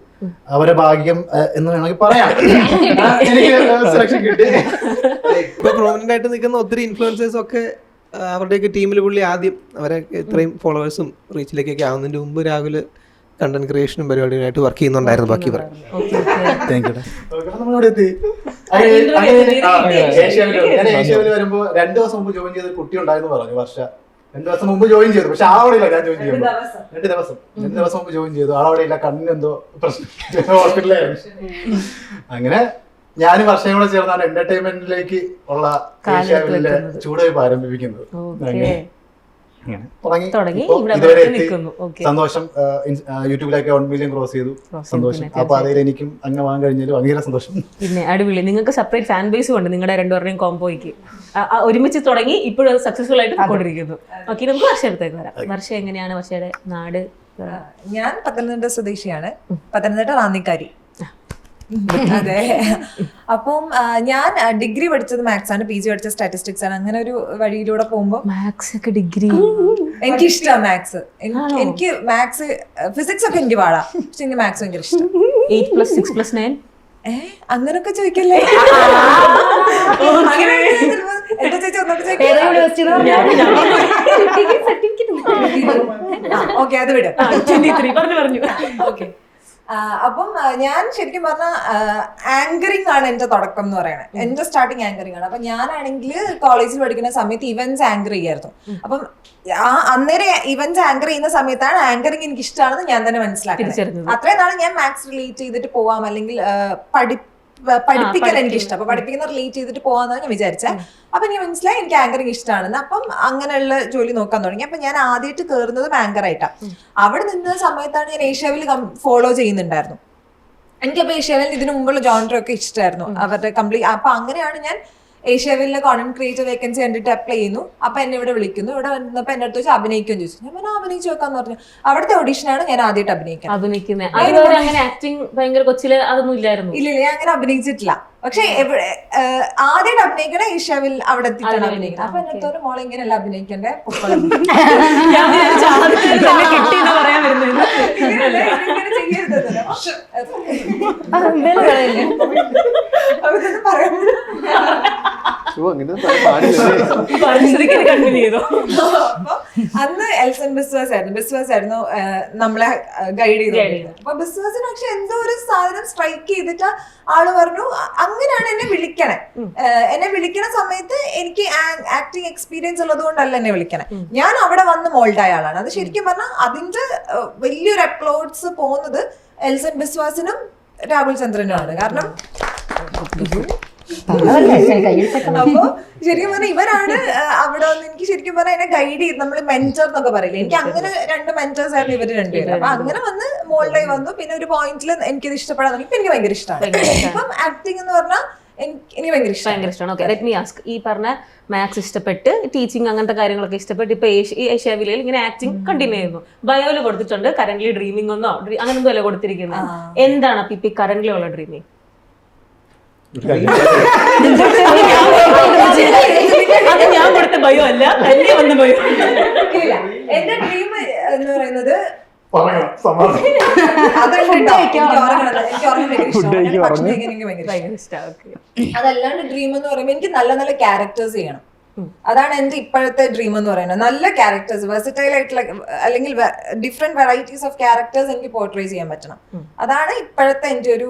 അവരെ ഭാഗ്യം എന്ന് വേണമെങ്കിൽ പറയാം, എനിക്ക് സെലക്ഷൻ കിട്ടി. ഇപ്പൊ പ്രോമിനന്റ് ആയിട്ട് നിൽക്കുന്ന ഒത്തിരി ഇൻഫ്ലുവൻസേഴ്സ് ഒക്കെ അവരുടെയൊക്കെ ടീമിൽ പുള്ളി ആദ്യം അവരെ ഇത്രയും ഫോളോവേഴ്സും റീച്ചിലേക്കൊക്കെ ആവുന്നതിന് മുമ്പ് രാഹുൽ കണ്ടന്റ് ക്രിയേഷനും പരിപാടികളായിട്ട് വർക്ക് ചെയ്യുന്നുണ്ടായിരുന്നു. ബാക്കി പറയാം. ഏഷ്യാവിൽ വരുമ്പോ 2 ദിവസം മുമ്പ് ജോയിൻ ചെയ്ത കുട്ടി ഉണ്ടായിരുന്നു പറഞ്ഞു. 2 ദിവസം മുമ്പ് ജോയിൻ ചെയ്തു, പക്ഷെ ആളവിടെ ഇല്ല. ഞാൻ ജോയിൻ ചെയ്യുമ്പോൾ 2 ദിവസം മുമ്പ് ജോയിൻ ചെയ്തു, ആളവിടെ ഇല്ല. കണ്ണിനെന്തോ പ്രശ്നം, ഹോസ്പിറ്റലായിരുന്നു. അങ്ങനെ ഞാനും വർഷയും കൂടെ ചേർന്നാണ് എന്റർടൈൻമെന്റിലേക്ക് ഉള്ള ഏഷ്യാവിലെ ചൂടുവയ്പ് ആരംഭിക്കുന്നത്. സന്തോഷം. യൂട്യൂബിലൊക്കെ 1 മില്യൺ ക്രോസ് ചെയ്തു. സന്തോഷം. അപ്പൊ അതിൽ എനിക്കും അംഗമാകാൻ കഴിഞ്ഞാലും ഭയങ്കര സന്തോഷം. പിന്നെ അടിപൊളി. നിങ്ങൾക്ക് സെപ്പറേറ്റ് ഫാൻ ബേസും ഉണ്ട് നിങ്ങളുടെ രണ്ടുപേരുടെയും കോംബോയ്ക്ക്. ഒരുമിച്ച് തുടങ്ങി ഇപ്പോഴും സക്സസ്ഫുൾ ആയിട്ട് പോയിക്കൊണ്ടിരിക്കുന്നു. ഓക്കെ, നമുക്ക് വർഷത്തേക്ക് വരാം. വർഷ എങ്ങനെയാണ് വർഷയുടെ നാട്? ഞാൻ പത്തനംതിട്ട സ്വദേശിയാണ്, പത്തനംതിട്ട റാന്നിക്കാരി. അതെ. അപ്പം ഞാൻ ഡിഗ്രി പഠിച്ചത് മാത്സ് ആണ്, PG പഠിച്ചത് സ്റ്റാറ്റിസ്റ്റിക്സ് ആണ്. അങ്ങനെ ഒരു വഴിയിലൂടെ പോകുമ്പോ മാത്സ് ഒക്കെ ഡിഗ്രി എനിക്കിഷ്ടമാണ്. മാത്സ് എനിക്ക് മാത്സ് ഫിസിക്സ് ഒക്കെ എനിക്ക് പാടാം, പക്ഷെ എനിക്ക് മാത്സ് ഭയങ്കര ഇഷ്ടം. 8+6+9 അങ്ങനൊക്കെ ചോദിക്കല്ലേ. എന്താ ചേച്ചി ഒന്നൊക്കെ ചോദിക്കാം. ഓക്കെ അത് വിടും. 23 പറഞ്ഞു. ഓക്കെ. അപ്പം ഞാൻ ശരിക്കും പറഞ്ഞ ആങ്കറിങ് ആണ് എന്റെ തുടക്കം എന്ന് പറയുന്നത്. എന്റെ സ്റ്റാർട്ടിങ് ആങ്കറിങ് ആണ്. അപ്പൊ ഞാനാണെങ്കിൽ കോളേജിൽ പഠിക്കുന്ന സമയത്ത് ഇവന്റ്സ് ആങ്കർ ചെയ്യായിരുന്നു. അപ്പം അന്നേരം ഇവന്റ്സ് ആങ്കർ ചെയ്യുന്ന സമയത്താണ് ആങ്കറിങ് എനിക്ക് ഇഷ്ടമാണെന്ന് ഞാൻ തന്നെ മനസ്സിലാക്കുന്നത്. അത്രയും നാളെ ഞാൻ മാത്സ് റിലേറ്റ് ചെയ്തിട്ട് പോവാം, അല്ലെങ്കിൽ പഠിപ്പിക്കാൻ എനിക്ക് ഇഷ്ടം, അപ്പൊ പഠിപ്പിക്കുന്ന റിലേറ്റ് ചെയ്തിട്ട് പോവാന്നാണ് ഞാൻ വിചാരിച്ചത്. അപ്പൊ എനിക്ക് മനസ്സിലായി എനിക്ക് ആങ്കറിങ് ഇഷ്ടമാണെന്ന്. അപ്പം അങ്ങനെയുള്ള ജോലി നോക്കാൻ തുടങ്ങി. അപ്പൊ ഞാൻ ആദ്യമായിട്ട് കയറുന്നതും ആങ്കർ ആയിട്ടാണ്. അവിടെ നിന്ന സമയത്താണ് ഞാൻ ഏഷ്യാവിൽ ഫോളോ ചെയ്യുന്നുണ്ടായിരുന്നു. എനിക്കപ്പോ ഏഷ്യാവിൽ ഇതിനു മുമ്പുള്ള ജോണർ ഒക്കെ ഇഷ്ടമായിരുന്നു അവരുടെ കംപ്ലീറ്റ്. അപ്പൊ അങ്ങനെയാണ് ഞാൻ ഏഷ്യാവിലെ കോണ്ടന്റ് ക്രിയേറ്റർ വേക്കൻസി കണ്ടിട്ട് അപ്ലൈ ചെയ്യുന്നു. അപ്പൊ എന്നെ ഇവിടെ വിളിക്കുന്നു. ഇവിടെ വന്നപ്പോ എന്റെ അടുത്ത് വെച്ച് അഭിനയിക്കാൻ ചോദിച്ചു. ഞാൻ പറഞ്ഞു അഭിനയിച്ചു വെക്കാന്ന് പറഞ്ഞു. അവിടുത്തെ ഓഡീഷനാണ് ഞാൻ ആദ്യമായിട്ട് അഭിനയിക്കുന്നത്. അങ്ങനെ ആക്ടിങ് ഭയങ്കര കൊച്ചില് അതൊന്നും ഇല്ലായിരുന്നു. ഇല്ല, ഞാൻ അങ്ങനെ അഭിനയിച്ചിട്ടില്ല. പക്ഷെ ആദ്യമായിട്ട് അഭിനയിക്കണേ ഏഷ്യാവിൽ അവിടെ എത്തിയിട്ടാണ് അഭിനയിക്കുന്നത്. അപ്പൊ എന്നെ അടുത്തൊരു മോളെ ഇങ്ങനെയല്ല അഭിനയിക്കണ്ടേ, അന്ന് എൽസൺ ബിസ്വാസ് ആയിരുന്നു നമ്മളെ ഗൈഡ് ചെയ്തത്. അപ്പൊ ബിസ്വാസിന് പക്ഷെ എന്തോ ഒരു സാധനം സ്ട്രൈക്ക് ചെയ്തിട്ട് ആള് പറഞ്ഞു അങ്ങനെയാണ് എന്നെ വിളിക്കണേ. എന്നെ വിളിക്കണ സമയത്ത് എനിക്ക് ആക്ടിങ് എക്സ്പീരിയൻസ് ഉള്ളത് കൊണ്ടല്ല എന്നെ വിളിക്കണേ. ഞാൻ അവിടെ വന്ന് മോൾഡായ ആളാണ്. അത് ശരിക്കും പറഞ്ഞാൽ അതിന്റെ വലിയൊരു അപ്ലോഡ്സ് പോകുന്നത് എൽസൺ ബിസ്വാസിനും രാഹുൽ ചന്ദ്രനുമാണ്. കാരണം അപ്പൊ ശരിക്കും പറഞ്ഞാൽ ഇവരാണ് അവിടെ വന്ന് എനിക്ക് ശരിക്കും പറഞ്ഞാൽ എന്നെ ഗൈഡ് ചെയ്ത്, നമ്മള് മെന്റർ എന്നൊക്കെ പറയില്ലേ, എനിക്ക് അങ്ങനെ 2 മെന്റേഴ്സ് ആയിരുന്നു ഇവര് 2 പേര്. അപ്പൊ അങ്ങനെ വന്ന് മോൾഡായി വന്നു. പിന്നെ ഒരു പോയിന്റിൽ എനിക്കിത് ഇഷ്ടപ്പെടാൻ തുടങ്ങി. ഇപ്പൊ എനിക്ക് ഭയങ്കര ഇഷ്ടമാണ്. ഇപ്പം ആക്ടിങ് എന്ന് പറഞ്ഞാൽ എനിക്ക് ഭയങ്കര ഇഷ്ടമാണ്. Okay, let me ask. ഈ പറഞ്ഞ മാത്സ് ഇഷ്ടപ്പെട്ട് ടീച്ചിങ് അങ്ങനത്തെ കാര്യങ്ങളൊക്കെ ഇഷ്ടപ്പെട്ട് ഇപ്പൊ ഏഷ്യാവിലയിൽ ഇങ്ങനെ ആക്ടിങ് കണ്ടിന്യൂ ചെയ്യുന്നു. ബയോയില് കൊടുത്തിട്ടുണ്ട് കറന്റ്ലി ഡ്രീമിംഗ് ഒന്നോ അങ്ങനൊന്നും അല്ല കൊടുത്തിരിക്കുന്നത്. എന്താണ് അപ്പൊ ഇപ്പൊ കറന്റ്ലി ഉള്ള ഡ്രീമിംഗ്? അത് ഞാൻ കൊടുത്ത ബയോ അല്ല, തന്നെ വന്ന ബയോ. എന്റെ ഡ്രീം എന്ന് പറയുന്നത് അതല്ലാണ്ട് ഡ്രീം എന്ന് പറയുമ്പോൾ എനിക്ക് നല്ല നല്ല ക്യാരക്ടേഴ്സ് ചെയ്യണം. അതാണ് എന്റെ ഇപ്പോഴത്തെ ഡ്രീം എന്ന് പറയുന്നത്. നല്ല ക്യാരക്ടേഴ്സ്, വെർസറ്റൈൽ ആയിട്ടുള്ള അല്ലെങ്കിൽ ഡിഫറെന്റ് വെറൈറ്റീസ് ഓഫ് ക്യാരക്ടേഴ്സ് എനിക്ക് പോർട്രേ ചെയ്യാൻ പറ്റണം. അതാണ് ഇപ്പോഴത്തെ എന്റെ ഒരു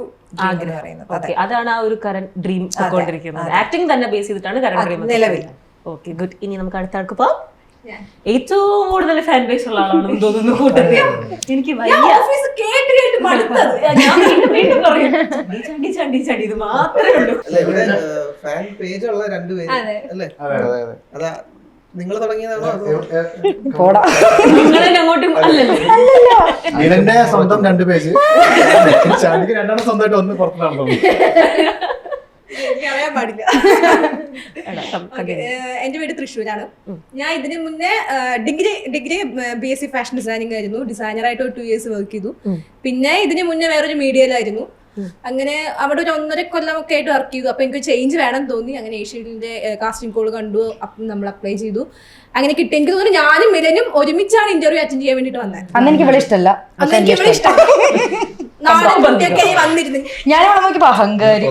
ആഗ്രഹം പറയുന്നത്. അതാണ് ആ ഒരു കറന്റ് ഡ്രീം കൊണ്ടിരിക്കുന്നത്. ആക്ടിംഗ് തന്നെ ബേസ് ചെയ്തിട്ടാണ് കറന്റ് ഡ്രീം നിലവിൽ. Okay, good. ഇനി നമുക്ക് അടുത്ത ആൾക്ക് പോവാം. ഏറ്റവും കൂടുതൽ ഫാൻ ബേസ് ഉള്ള ആളാണെന്ന് തോന്നുന്നു കൂട്ടത്തിൽ. എനിക്ക് ചണ്ടി ഇത് മാത്രമേ ഉള്ളൂ. ഫാൻ പേജ് ഉള്ള 2 പേര് അല്ലേ? അതാ നിങ്ങൾ തുടങ്ങിയതാണോ? നിങ്ങളെ അങ്ങോട്ടും അല്ലല്ലോ. ഇതിന്റെ സ്വന്തം 2 പേജ്, ചാണ്ടിക്ക് 2 സ്വന്തമായിട്ട് ഒന്ന് പുറത്താണ്. അറിയാൻ പാടില്ല. എന്റെ വീട് തൃശ്ശൂരാണ്. ഞാൻ ഇതിന് മുന്നേ ഡിഗ്രി BSc ഫാഷൻ ഡിസൈനിങ് ആയിരുന്നു. ഡിസൈനറായിട്ട് 2 years വർക്ക് ചെയ്തു. പിന്നെ ഇതിന് മുന്നേ വേറൊരു മീഡിയയിലായിരുന്നു. അങ്ങനെ അവിടെ ഒരു 1.5 കൊല്ലമൊക്കെ ആയിട്ട് വർക്ക് ചെയ്തു. അപ്പൊ എനിക്ക് ചേഞ്ച് വേണം തോന്നി. അങ്ങനെ ഏഷ്യയുടെ കാസ്റ്റിംഗ് കോൾ കണ്ടു. അപ്പം നമ്മൾ അപ്ലൈ ചെയ്തു. അങ്ങനെ കിട്ടി. എനിക്ക് തോന്നുന്നു ഞാനും മിലനും ഒരുമിച്ചാണ് ഇന്റർവ്യൂ അറ്റൻഡ് ചെയ്യാൻ വേണ്ടിട്ട് വന്നത്. അന്ന് എനിക്ക് ഇവിടെ ഇഷ്ടമല്ല. അന്ന് എനിക്ക് ഇവിടെ ഇഷ്ടം വന്നിരുന്നു. ഞാൻ അവിടെ നോക്കിയപ്പോ അഹങ്കാരി.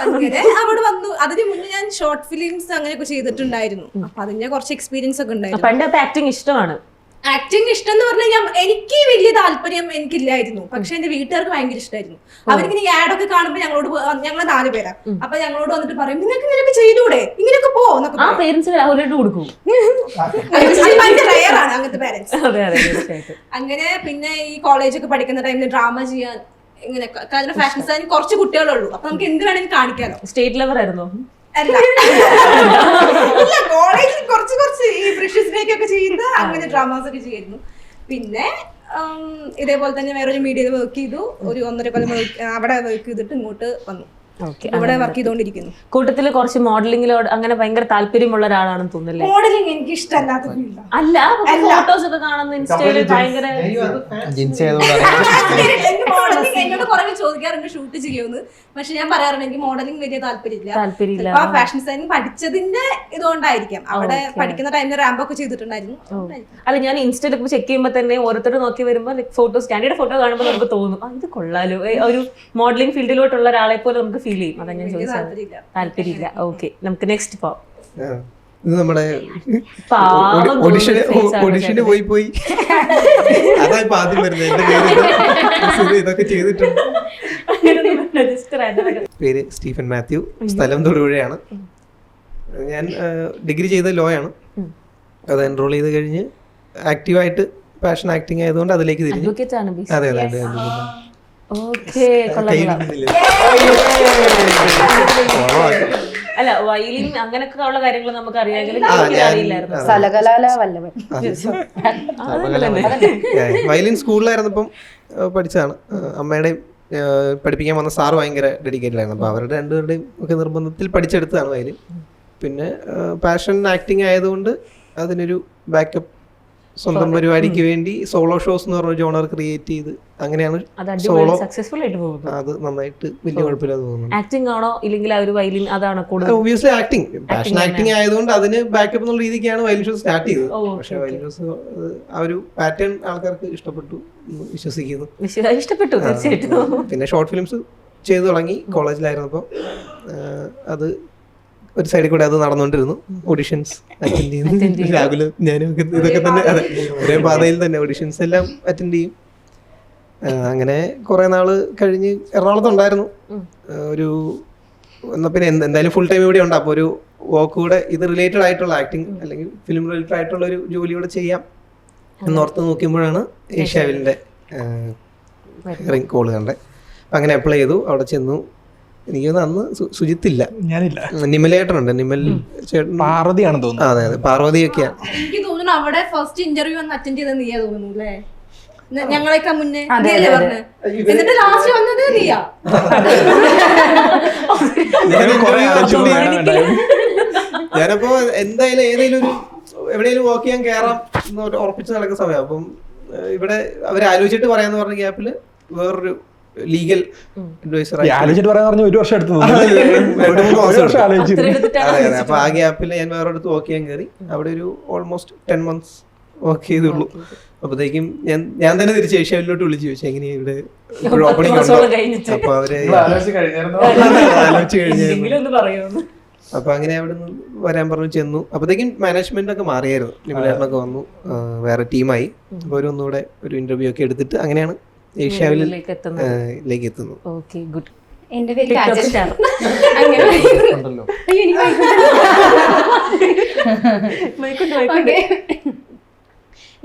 അങ്ങനെ അവിടെ വന്നു. അതിന് മുന്നേ ഞാൻ ഷോർട്ട് ഫിലിംസ് അങ്ങനെയൊക്കെ ചെയ്തിട്ടുണ്ടായിരുന്നു. അപ്പൊ അതിന്റെ കുറച്ച് എക്സ്പീരിയൻസ് ഒക്കെ ഉണ്ടായിരുന്നു. ആക്ടിങ് ഇഷ്ടമാണ്. ആക്ടിങ് ഇഷ്ടം എന്ന് പറഞ്ഞാൽ എനിക്ക് വലിയ താല്പര്യം എനിക്കില്ലായിരുന്നു. പക്ഷെ എന്റെ വീട്ടുകാർക്ക് ഭയങ്കര ഇഷ്ടമായിരുന്നു. അവരിങ്ങനെ ആഡൊക്കെ കാണുമ്പോൾ ഞങ്ങൾ 4 പേരാ. അപ്പൊ ഞങ്ങളോട് വന്നിട്ട് പറയും നിങ്ങൾക്ക് ഇങ്ങനെയൊക്കെ ചെയ്തൂടെ, ഇങ്ങനെയൊക്കെ പോ എന്നൊക്കെ. കൊടുക്കും. ഭയങ്കര റയറാണ് അങ്ങനത്തെ പാരന്റ്സ്. അങ്ങനെ പിന്നെ ഈ കോളേജൊക്കെ പഠിക്കുന്ന ടൈമിൽ ഡ്രാമ ചെയ്യാൻ ഇങ്ങനെ കാരണം ഫാഷൻ ഡിസൈൻ കുറച്ച് കുട്ടികളുള്ളൂ. അപ്പൊ നമുക്ക് എന്ത് വേണമെങ്കിലും കാണിക്കാലോ. സ്റ്റേറ്റ് ലെവൽ ആയിരുന്നോ? അല്ല, കോളേജിൽ കുറച്ച് ഈ ഫ്രഷേഴ്സിലേക്കൊക്കെ ചെയ്യുന്ന അങ്ങനെ ഡ്രാമാസ് ഒക്കെ ചെയ്യുന്നു. പിന്നെ ഇതേപോലെ തന്നെ വേറൊരു മീഡിയയിൽ വർക്ക് ചെയ്തു. ഒരു 1.5 കൊല്ലം അവിടെ വർക്ക് ചെയ്തിട്ട് ഇങ്ങോട്ട് വന്നു. ഇവിടെ വർക്ക് ചെയ്തോണ്ടിരിക്കുന്നു. കൂട്ടത്തില് കുറച്ച് മോഡലിംഗിലോട് അങ്ങനെ ഭയങ്കര താല്പര്യമുള്ള ഒരാളാണെന്ന് തോന്നുന്നില്ലേ? മോഡലിംഗ് എനിക്ക് ഇഷ്ടമല്ലാത്ത അല്ല, ഫോട്ടോസ് ഒക്കെ കാണുന്ന ഇൻസ്റ്റയില് ഭയങ്കര എന്നോട് കുറെ ചോദിക്കാൻ പറയാറുണ്ട് ഷൂട്ട് ചെയ്യുമെന്ന്. പക്ഷെ ഞാൻ പറയാറുണ്ട് എനിക്ക് മോഡലിംഗ് വലിയ താല്പര്യമില്ല. താല്പര്യമില്ല. ചിലപ്പോ ഫാഷൻ ഡിസൈനിങ് പഠിച്ചതിന്റെ ഇതുകൊണ്ടായിരിക്കാം. അവിടെ പഠിക്കുന്ന ടൈമിൽ റാമ്പൊക്കെ ചെയ്തിട്ടുണ്ടായിരുന്നു. അല്ല, ഞാൻ ഇൻസ്റ്റയിലൊക്കെ ചെക്ക് ചെയ്യുമ്പോൾ തന്നെ ഓരോരുത്തർ നോക്കി വരുമ്പോൾ ഫോട്ടോസ് സ്റ്റാൻഡേർഡ് ഫോട്ടോ കാണുമ്പോൾ നമുക്ക് തോന്നും ഇത് കൊള്ളാലോ, ഒരു മോഡലിംഗ് ഫീൽഡിലോട്ടുള്ള ഒരാളെ പോലെ നമുക്ക് ഫീൽ ചെയ്യും. അതാ ഞാൻ ചോദിച്ചത്. താല്പര്യമില്ല. ഓക്കെ, നമുക്ക് നെക്സ്റ്റ് പോവാം. ഇത് നമ്മുടെ പാവം ഓഡിഷന് പോയി അതാ ഇപ്പൊ ആദ്യം വരുന്നത്. എന്റെ പേര് ഇതൊക്കെ ചെയ്തിട്ടുണ്ട്. പേര് സ്റ്റീഫൻ മാത്യു, സ്ഥലം തൊടുപുഴയാണ്. ഞാൻ ഡിഗ്രി ചെയ്ത ലോ ആണ്. അത് എൻറോൾ ചെയ്ത് കഴിഞ്ഞ് ആക്റ്റീവായിട്ട് പാഷൻ ആക്ടിങ് ആയതുകൊണ്ട് അതിലേക്ക് തിരിഞ്ഞു. അതെ അതെ അതെ. അല്ല, വയലിൻ അങ്ങനൊക്കെ ഉള്ള കാര്യങ്ങൾ നമുക്ക് അറിയാമെങ്കിലും അറിയില്ലായിരുന്നു. വയലിൻ സ്കൂളിലായിരുന്നപ്പം പഠിച്ചതാണ്. അമ്മയുടെയും പഠിപ്പിക്കാൻ വന്ന സാറ് ഭയങ്കര ഡെഡിക്കേറ്റഡ് ആയിരുന്നു. അപ്പോൾ അവരുടെ രണ്ടുപേരുടെയും ഒക്കെ നിർബന്ധത്തിൽ പഠിച്ചെടുത്തതാണ് വയലിൻ. പിന്നെ പാഷൻ ആക്ടിങ് ആയതുകൊണ്ട് അതിനൊരു ബാക്കപ്പ് സ്വന്തം പരിപാടിക്ക് വേണ്ടി സോളോ ഷോസ് എന്ന് പറഞ്ഞ ജോണർ ക്രിയേറ്റ് ചെയ്ത് അങ്ങനെയാണ് സോളോ സക്സസ്ഫുൾ ആയിട്ട് പോകുന്നത്. അത് നന്നായിട്ട് വലിയ കുഴപ്പമില്ലാതെ പോകുന്നു. ആക്ടിംഗ് ആണോ ഇല്ലെങ്കിൽ ആ ഒരു വയലിൻ അതാണോ കൂടുതൽ? ഒബ്വിയസ്ലി ആക്ടിങ്, പാഷൻ ആക്ടിങ് ആയതുകൊണ്ട് അതിന് ബാക്കപ്പ് എന്നുള്ള രീതിക്കാണ് വയലിൻ ഷോസ് സ്റ്റാർട്ട് ചെയ്തത്. പക്ഷെ വയലിൻ ഷോസ് ആ ഒരു പാറ്റേൺ ആൾക്കാർക്ക് ഇഷ്ടപ്പെട്ടു എന്ന് വിശ്വസിക്കുന്നു. ഇഷ്ടപ്പെട്ടു തീർച്ചയായിട്ടും. പിന്നെ ഷോർട്ട് ഫിലിംസ് ചെയ്തു തുടങ്ങി കോളേജിലായിരുന്നപ്പോൾ. അത് ഒരു സൈഡിൽ കൂടെ അത് നടന്നുകൊണ്ടിരുന്നു. ഓഡിഷൻസ് അറ്റൻഡ് ചെയ്യുന്നു. രാഹുലും ഞാനും ഇതൊക്കെ തന്നെ അതെ ഒരേ പാതയിൽ തന്നെ ഓഡിഷൻസ് എല്ലാം അറ്റൻഡ് ചെയ്യും. അങ്ങനെ കുറെ നാള് കഴിഞ്ഞ് എറണാകുളത്തുണ്ടായിരുന്നു. ഒരു എന്നാൽ പിന്നെ എന്തായാലും ഫുൾ ടൈം ഇവിടെ ഉണ്ട്. അപ്പോൾ ഒരു വർക്ക് കൂടെ ഇത് റിലേറ്റഡ് ആയിട്ടുള്ള ആക്ടിങ് അല്ലെങ്കിൽ ഫിലിം റിലേറ്റഡ് ആയിട്ടുള്ള ഒരു ജോലി കൂടെ ചെയ്യാം എന്നോർത്ത് നോക്കുമ്പോഴാണ് ഏഷ്യാവിലിൻ്റെ കോള് കണ്ടത്. അങ്ങനെ അപ്ലൈ ചെയ്തു. അവിടെ ചെന്നു. എനിക്ക് അന്ന് സുജിത്തില്ല, ഞാനില്ല, നിമലേട്ടനുണ്ട്. നിമൽ ചേട്ടൻ പാർവതിയാണെന്ന് തോന്നുന്നു. അതെ അതെ, പാർവതിയൊക്കെയാണ്. എനിക്ക് തോന്നുന്നു അവിടെ ഫസ്റ്റ് ഇന്റർവ്യൂ വന്ന് അറ്റൻഡ് ചെയ്ത നീയാ തോന്നുന്നു അല്ലേ? ഞങ്ങളൊക്കെ മുന്നേ നീയല്ലേ പറഞ്ഞത്? എന്നിട്ട് ലാസ്റ്റ് വന്നത് നീയാ. ഞാനപ്പോ എന്തായാലും ഏതെങ്കിലും ഒരു എവിടെയെങ്കിലും വർക്ക് ചെയ്യാൻ കയറാം എന്ന് ഉറപ്പിച്ച് നടക്കുന്ന സമയം. അപ്പം ഇവിടെ അവർ ആലോചിച്ചിട്ട് പറയാന്ന് പറഞ്ഞ ഗ്യാപ്പില് വേറൊരു ലീഗൽ അഡ്വൈസർ ആലോചിച്ചിട്ട് പറയാൻ പറഞ്ഞു 1 വർഷം എടുത്തു. അപ്പൊ ആ ഗ്യാപ്പിൽ ഞാൻ വേറെ അടുത്ത് വർക്ക് ചെയ്യാൻ കയറി. അവിടെ ഒരു ഓൾമോസ്റ്റ് 10 months വർക്ക് ചെയ്തുള്ളൂ. അപ്പത്തേക്കും ഞാൻ തന്നെ തിരിച്ച് ഏഷ്യാവിലോട്ട് വിളിച്ചു ചോദിച്ചു എങ്ങനെയാ ഇവിടെ ഓപ്പണിംഗ് ഉണ്ടോ. അപ്പൊ അവര് ആലോചിച്ച് കഴിഞ്ഞായിരുന്നു. അപ്പൊ അങ്ങനെ അവിടെ നിന്ന് വരാൻ പറഞ്ഞു. ചെന്നു. അപ്പത്തേക്കും മാനേജ്മെന്റ് ഒക്കെ മാറിയായിരുന്നു. നിമലേട്ടനൊക്കെ വന്നു, വേറെ ടീമായി. അപ്പൊ ഒന്നുകൂടെ ഒരു ഇന്റർവ്യൂ ഒക്കെ എടുത്തിട്ട് അങ്ങനെയാണ് ഏഷ്യാവിലേക്ക് എത്തുന്നു. എന്റെ പേര്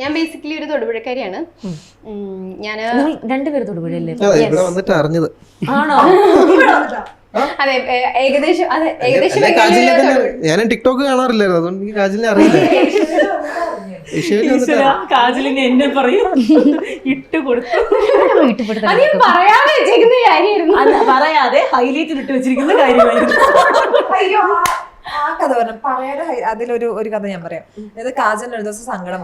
ഞാൻ ബേസിക്കലി ഒരു തൊടുപുഴക്കാരിയാണ്. ഞാൻ രണ്ടുപേരും തൊടുപുഴയല്ലേ? ഇവിടെ വന്നിട്ട് അറിഞ്ഞത്. ആണോ? അതെ, ഏകദേശം അതെ ഏകദേശം ഞാൻ ടിക്ടോക്ക് കാണാറില്ലായിരുന്നു, അതുകൊണ്ട് എനിക്ക് കാജലിനെ അറിയില്ല. കാജലിനെ എന്നെ പറയും ഇട്ട് കൊടുത്തു. പറയാതെ വെച്ചിരിക്കുന്ന കാര്യമായിരുന്നു. പറയാതെ ഹൈലൈറ്റിൽ ഇട്ട് വെച്ചിരിക്കുന്ന കാര്യമായിരുന്നു. ആ കഥ പറഞ്ഞു പറയാതെ അതിലൊരു കഥ ഞാൻ പറയാം. അതായത് കാജലിന് ഒരു ദിവസം സങ്കടം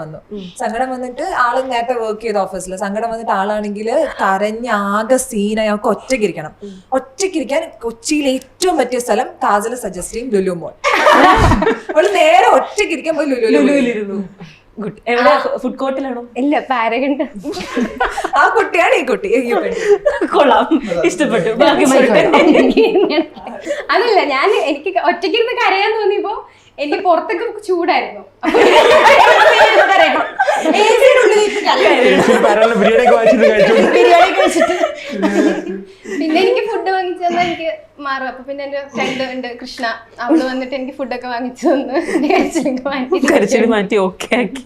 വന്നിട്ട് ആള് നേരത്തെ വർക്ക് ചെയ്ത ഓഫീസിൽ സങ്കടം വന്നിട്ട് ആളാണെങ്കിൽ കരഞ്ഞ് ആകെ സീനായി അവർക്ക് ഒറ്റയ്ക്കിരിക്കാൻ കൊച്ചിയിൽ ഏറ്റവും പറ്റിയ സ്ഥലം കാജൽ സജസ്റ്റ് ചെയ്യും ലുലു മോൾ. അവള് നേരെ ഒറ്റയ്ക്കിരിക്കാൻ പോയി ലുലുവിലിരുന്നു. ഫുഡ് കോർട്ടിലാണോ? ഇല്ല, പാരഗണ്ട്. ആ കുട്ടിയാണ് ഈ കുട്ടി. കൊള്ളാം, ഇഷ്ടപ്പെട്ടു. അതല്ല, എനിക്ക് ഒറ്റയ്ക്കിരുന്ന് കരയാൻ തോന്നിയപ്പോ എനിക്ക് പുറത്തൊക്കെ ചൂടായിരുന്നു. പിന്നെ എനിക്ക് ഫുഡ് വാങ്ങിച്ചു തന്നാൽ എനിക്ക് മാറും. അപ്പൊ പിന്നെ എന്റെ ഫ്രണ്ട് ഉണ്ട് കൃഷ്ണ, അവള് വന്നിട്ട് എനിക്ക് ഫുഡൊക്കെ വാങ്ങിച്ചു തന്നു. കരച്ചിൽ മാറ്റി ഓക്കെ ആക്കി.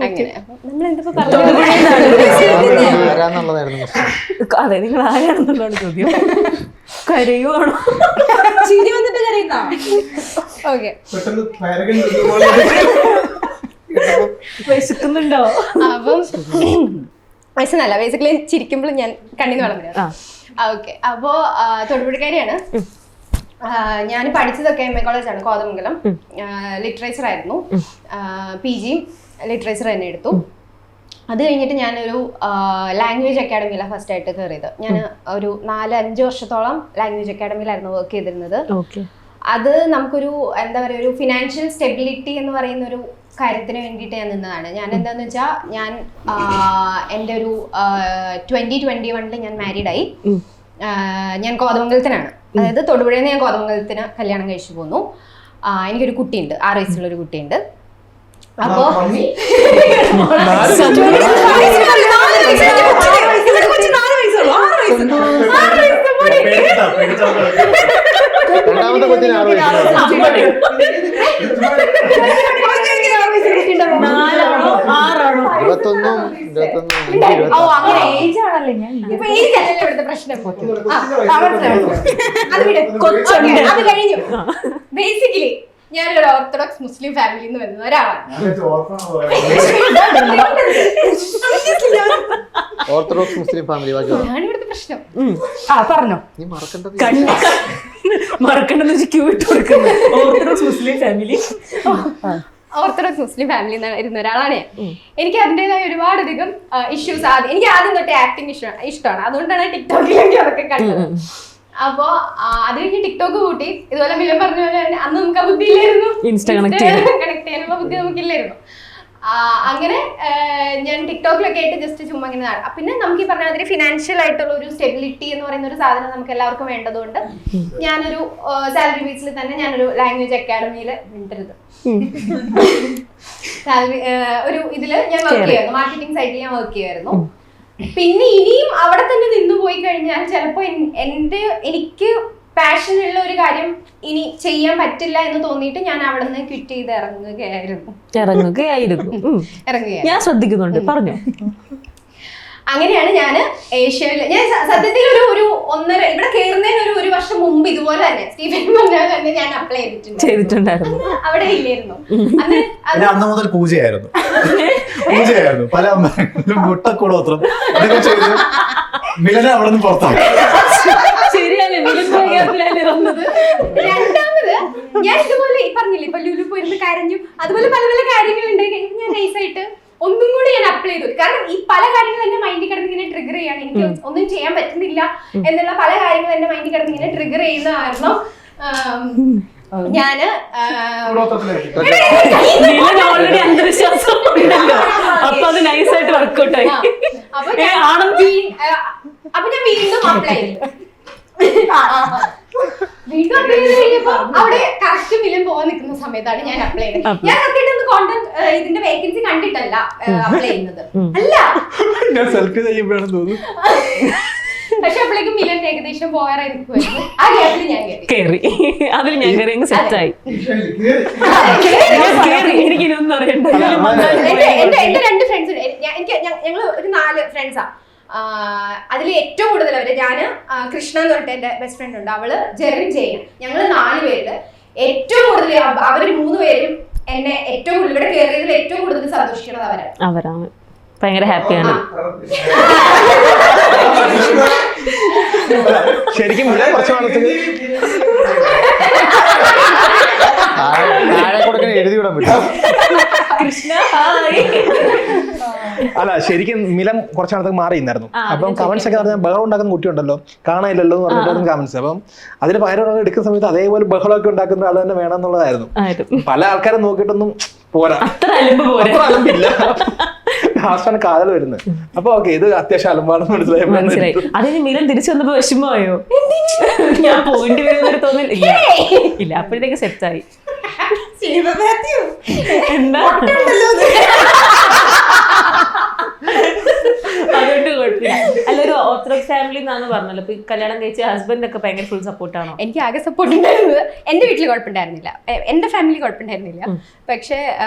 അങ്ങനെ നമ്മളെന്തിപ്പോ അതെ, നിങ്ങൾ ആരാണെന്നുള്ളതാണ് ചോദ്യം. കരയുവാണോ? ചിരി വന്നിട്ട് കരയുന്ന? ഓക്കെ, വിശക്കുന്നുണ്ടോ? അപ്പം വയസ്സല്ല, ബേസിക്കലി ചിരിക്കുമ്പോൾ ഞാൻ കണ്ണിന്ന് വെള്ളം വരാം. ഓക്കെ, അപ്പോ തൊടുപുഴക്കാരിയാണ്. ഞാൻ പഠിച്ചതൊക്കെ MA കോളേജാണ്, കോതമംഗലം. ലിറ്ററേച്ചർ ആയിരുന്നു. PG ലിറ്ററേച്ചർ തന്നെ എടുത്തു. അത് കഴിഞ്ഞിട്ട് ഞാനൊരു ലാംഗ്വേജ് അക്കാഡമിയിലാണ് ഫസ്റ്റ് ആയിട്ട് കയറിയത്. ഞാൻ ഒരു 4-5 വർഷത്തോളം ലാംഗ്വേജ് അക്കാഡമിയിലായിരുന്നു വർക്ക് ചെയ്തിരുന്നത്. അത് നമുക്കൊരു എന്താ പറയുക, ഒരു ഫിനാൻഷ്യൽ സ്റ്റെബിലിറ്റി എന്ന് പറയുന്ന ഒരു കാര്യത്തിന് വേണ്ടിയിട്ട് ഞാൻ നിന്നതാണ്. ഞാൻ എന്താണെന്ന് വെച്ചാൽ എൻ്റെ ഒരു 2021 ഞാൻ മാരീഡായി. ഞാൻ കോതമംഗലത്തിനാണ്, അതായത് തൊടുപുഴയിൽ നിന്ന് ഞാൻ കോതമംഗലത്തിന് കല്യാണം കഴിച്ചു പോന്നു. എനിക്കൊരു കുട്ടിയുണ്ട്, 6 വയസ്സുള്ളൊരു കുട്ടിയുണ്ട്. അപ്പോ രണ്ടാമത്തെ കൊച്ചിന് 6 വയസ്സ്. അത് കഴിഞ്ഞു. ബേസിക്കലി ഞാനൊരു ഓർത്തഡോക്സ് മുസ്ലിം ഫാമിലിയിൽ നിന്ന് വരുന്ന ഒരാളാണ്. ഓർത്തഡോക്സ് മുസ്ലിം ഫാമിലി അതാണ് ഇവിടുത്തെ പ്രശ്നം. പറഞ്ഞോ. നീ മറക്കണ്ടത് മറക്കണ്ടെന്ന് ക്യൂ ഇട്ട് കൊടുക്കുന്നത്. ഓർത്തഡോക്സ് മുസ്ലിം ഫാമിലി, ഓർത്തഡോക്സ് മുസ്ലിം ഫാമിലിയിൽ നിന്ന് ഇരുന്ന ഒരാളാണ് ഞാൻ. എനിക്ക് അതിൻ്റെതായ ഒരുപാടധികം ഇഷ്യൂസ്. എനിക്ക് ആദ്യം തൊട്ട് ആക്ടിങ് ഇഷ്ടമാണ്, അതുകൊണ്ടാണ് ടിക്ടോക്കിലേക്ക് അതൊക്കെ കണ്ടത്. അപ്പോ അത് കഴിഞ്ഞ് ടിക്ടോക്ക് കൂട്ടി. ഇതുപോലെ മിലൻ പറഞ്ഞ പോലെ തന്നെ അന്ന് നമുക്ക് ആ ബുദ്ധി ഇല്ലായിരുന്നു, ഇൻസ്റ്റ കണക്ട് ചെയ്യാനുള്ള ബുദ്ധി നമുക്കില്ലായിരുന്നു. അങ്ങനെ ഞാൻ ടിക്ടോക്കിലൊക്കെ ആയിട്ട് ജസ്റ്റ് ചുമ്മാ ഇങ്ങനെ നടക്കും. പിന്നെ നമുക്ക് ഈ പറഞ്ഞ മാതിരി ഫിനാൻഷ്യൽ ആയിട്ടുള്ള ഒരു സ്റ്റെബിലിറ്റി എന്ന് പറയുന്ന ഒരു സാധനം നമുക്ക് എല്ലാവർക്കും വേണ്ടതുകൊണ്ട് ഞാനൊരു സാലറി ബേസിൽ തന്നെ ഞാനൊരു ലാംഗ്വേജ് അക്കാഡമിയിൽ സാലറി ഒരു ഇതില് ഞാൻ വർക്ക് ചെയ്യായിരുന്നു, മാർക്കറ്റിംഗ് സൈറ്റിൽ ഞാൻ വർക്ക് ചെയ്യായിരുന്നു. പിന്നെ ഇനിയും അവിടെ തന്നെ നിന്ന് പോയി കഴിഞ്ഞാൽ ചിലപ്പോൾ എനിക്ക് പാഷനുള്ള ഒരു കാര്യം ഇനി ചെയ്യാൻ പറ്റില്ല എന്ന് തോന്നിയിട്ട് ഞാൻ അവിടെ നിന്ന് ക്വിറ്റ് ചെയ്ത് ഇറങ്ങുകയായിരുന്നു. ഞാൻ ശ്രദ്ധിക്കുന്നുണ്ട്, പറഞ്ഞു. അങ്ങനെയാണ് ഞാൻ ഏഷ്യയിൽ, ഞാൻ സത്യത്തിൽ ഒരു 1.5 ഇവിടെ കയറുന്നതിന് ഒരു വർഷം മുമ്പ് ഇതുപോലെ തന്നെ സ്റ്റീഫൻ പറഞ്ഞാൽ തന്നെ ഞാൻ അപ്ലൈ ചെയ്തിട്ടുണ്ടായിരുന്നു. അവിടെ ഇല്ലായിരുന്നു. അന്ന് മുതൽ പൂജയായിരുന്നു. പല മുട്ടക്കൂടോത്രം മിലനെ അവിടെ നിന്ന് പുറത്താക്കി. രണ്ടാമത് ഞാൻ ഇതുപോലെ ഈ പറഞ്ഞില്ലേ, ഇപ്പൊ ലുലു പോയിരുന്ന് കരഞ്ഞു, അതുപോലെ പല പല കാര്യങ്ങൾ ഉണ്ടായി. ഞാൻ നൈസായിട്ട് ഒന്നും കൂടി ഞാൻ അപ്ലൈ ചെയ്തു. കാരണം ഈ പല കാര്യങ്ങൾ എന്റെ മൈൻഡിൽ കിടന്ന് ഇങ്ങനെ ട്രിഗർ ചെയ്യാണ്. എനിക്ക് ഒന്നും ചെയ്യാൻ പറ്റുന്നില്ല എന്നുള്ള പല കാര്യങ്ങൾ എന്റെ മൈൻഡിൽ കിടന്ന് ഇങ്ങനെ ട്രിഗർ ചെയ്യുന്ന കാരണം ഞാന് അന്ധവിശ്വാസം അപ്പൊ അത് നൈസായിട്ട് വർക്ക്ഔട്ട് ആയി. അപ്പൊ ഞാൻ വീണ്ടും അപ്ലൈ ചെയ്തു. വീണ്ടും അപ്ലൈ ചെയ്ത് കഴിഞ്ഞപ്പോ അവിടെ കറക്റ്റ് മിലൻ പോകാൻ നിൽക്കുന്ന സമയത്താണ് ഞാൻ അപ്ലൈ ചെയ്തത്. ഞാൻ സത്യമായിട്ട് കോണ്ടന്റ് ഇതിന്റെ വേക്കൻസി കണ്ടിട്ടല്ല അപ്ലൈ ചെയ്യുന്നത്, അല്ല പക്ഷെ അപ്പോഴേക്കും മിലൻ ഏകദേശം പോകാറായി നിൽക്കുമായിരുന്നു. ആ ഗ്യാപ്പിൽ ഞാൻ കയറി. അതിൽ ഞാൻ കയറി സെറ്റായി. എനിക്കിനൊന്നും അറിയണ്ട. എന്റെ 2 ഫ്രണ്ട്സ് ഉണ്ട്. ഞങ്ങള് ഒരു 4 ഫ്രണ്ട്സാ. അതിൽ ഏറ്റവും കൂടുതൽ അവര്, ഞാന് കൃഷ്ണ എന്ന് പറഞ്ഞിട്ട് എന്റെ ബെസ്റ്റ് ഫ്രണ്ട് ഉണ്ട്, അവള് ജെറിൻ ജെയിൻ, ഞങ്ങള് 4 പേര് ഏറ്റവും കൂടുതൽ അവര് 3 പേരും എന്നെ ഏറ്റവും കൂടുതൽ ഇവിടെ കയറിയതിൽ ഏറ്റവും കൂടുതൽ സന്തോഷിക്കുന്നത് അവരാണ്. ഭയങ്കര ഹാപ്പിയാണ്. ശരിക്കും കുറച്ച് കാലത്തിന് എഴുതി വിടാൻ പറ്റും. അല്ല, ശരിക്കും മിലൻ കുറച്ച് നാളത്തേക്ക് മാറിയിരുന്നായിരുന്നു. അപ്പം കമന്റ്സ് ഒക്കെ പറഞ്ഞാൽ ബഹളം ഉണ്ടാക്കുന്ന കുട്ടിയുണ്ടല്ലോ, കാണാനില്ലല്ലോ എന്ന് പറഞ്ഞിട്ടായിരുന്നു കമന്റ്സ്. അപ്പം അതിന് പകരം എടുക്കുന്ന സമയത്ത് അതേപോലെ ബഹളമൊക്കെ ഉണ്ടാക്കുന്ന ആൾ തന്നെ വേണം എന്നുള്ളതായിരുന്നു. പല ആൾക്കാരും നോക്കിയിട്ടൊന്നും പോരാ, അത്ര അലമ്പില്ല. ലാസ്റ്റാണ് കാതൽ വരുന്നത്. അപ്പൊ ഓക്കെ, ഇത് അത്യാവശ്യം അലമ്പാണെന്ന് മനസ്സിലായി. അതിന് മിലൻ തിരിച്ചു വന്നപ്പോ വിഷമമായോ? ഞാൻ പോയിന്റ് വരുന്നൊരു തോന്നില്ല. ഇല്ല, അപ്പോഴത്തേക്ക് സെറ്റായി. എന്താ അതുകൊണ്ട് കുഴപ്പമില്ല. അല്ല, ഒരു ഓർത്തഡോക്സ് ഫാമിലി എന്നാന്ന് പറഞ്ഞല്ലോ, ഇപ്പൊ കല്യാണം കഴിച്ച ഹസ്ബൻഡ് ഒക്കെ ഭയങ്കര ഫുൾ സപ്പോർട്ടാണോ? എനിക്ക് ആകെ സപ്പോർട്ട് ഉണ്ടായിരുന്നത് എന്റെ വീട്ടിൽ കുഴപ്പമുണ്ടായിരുന്നില്ല, എന്റെ ഫാമിലി കുഴപ്പമുണ്ടായിരുന്നില്ല. പക്ഷെ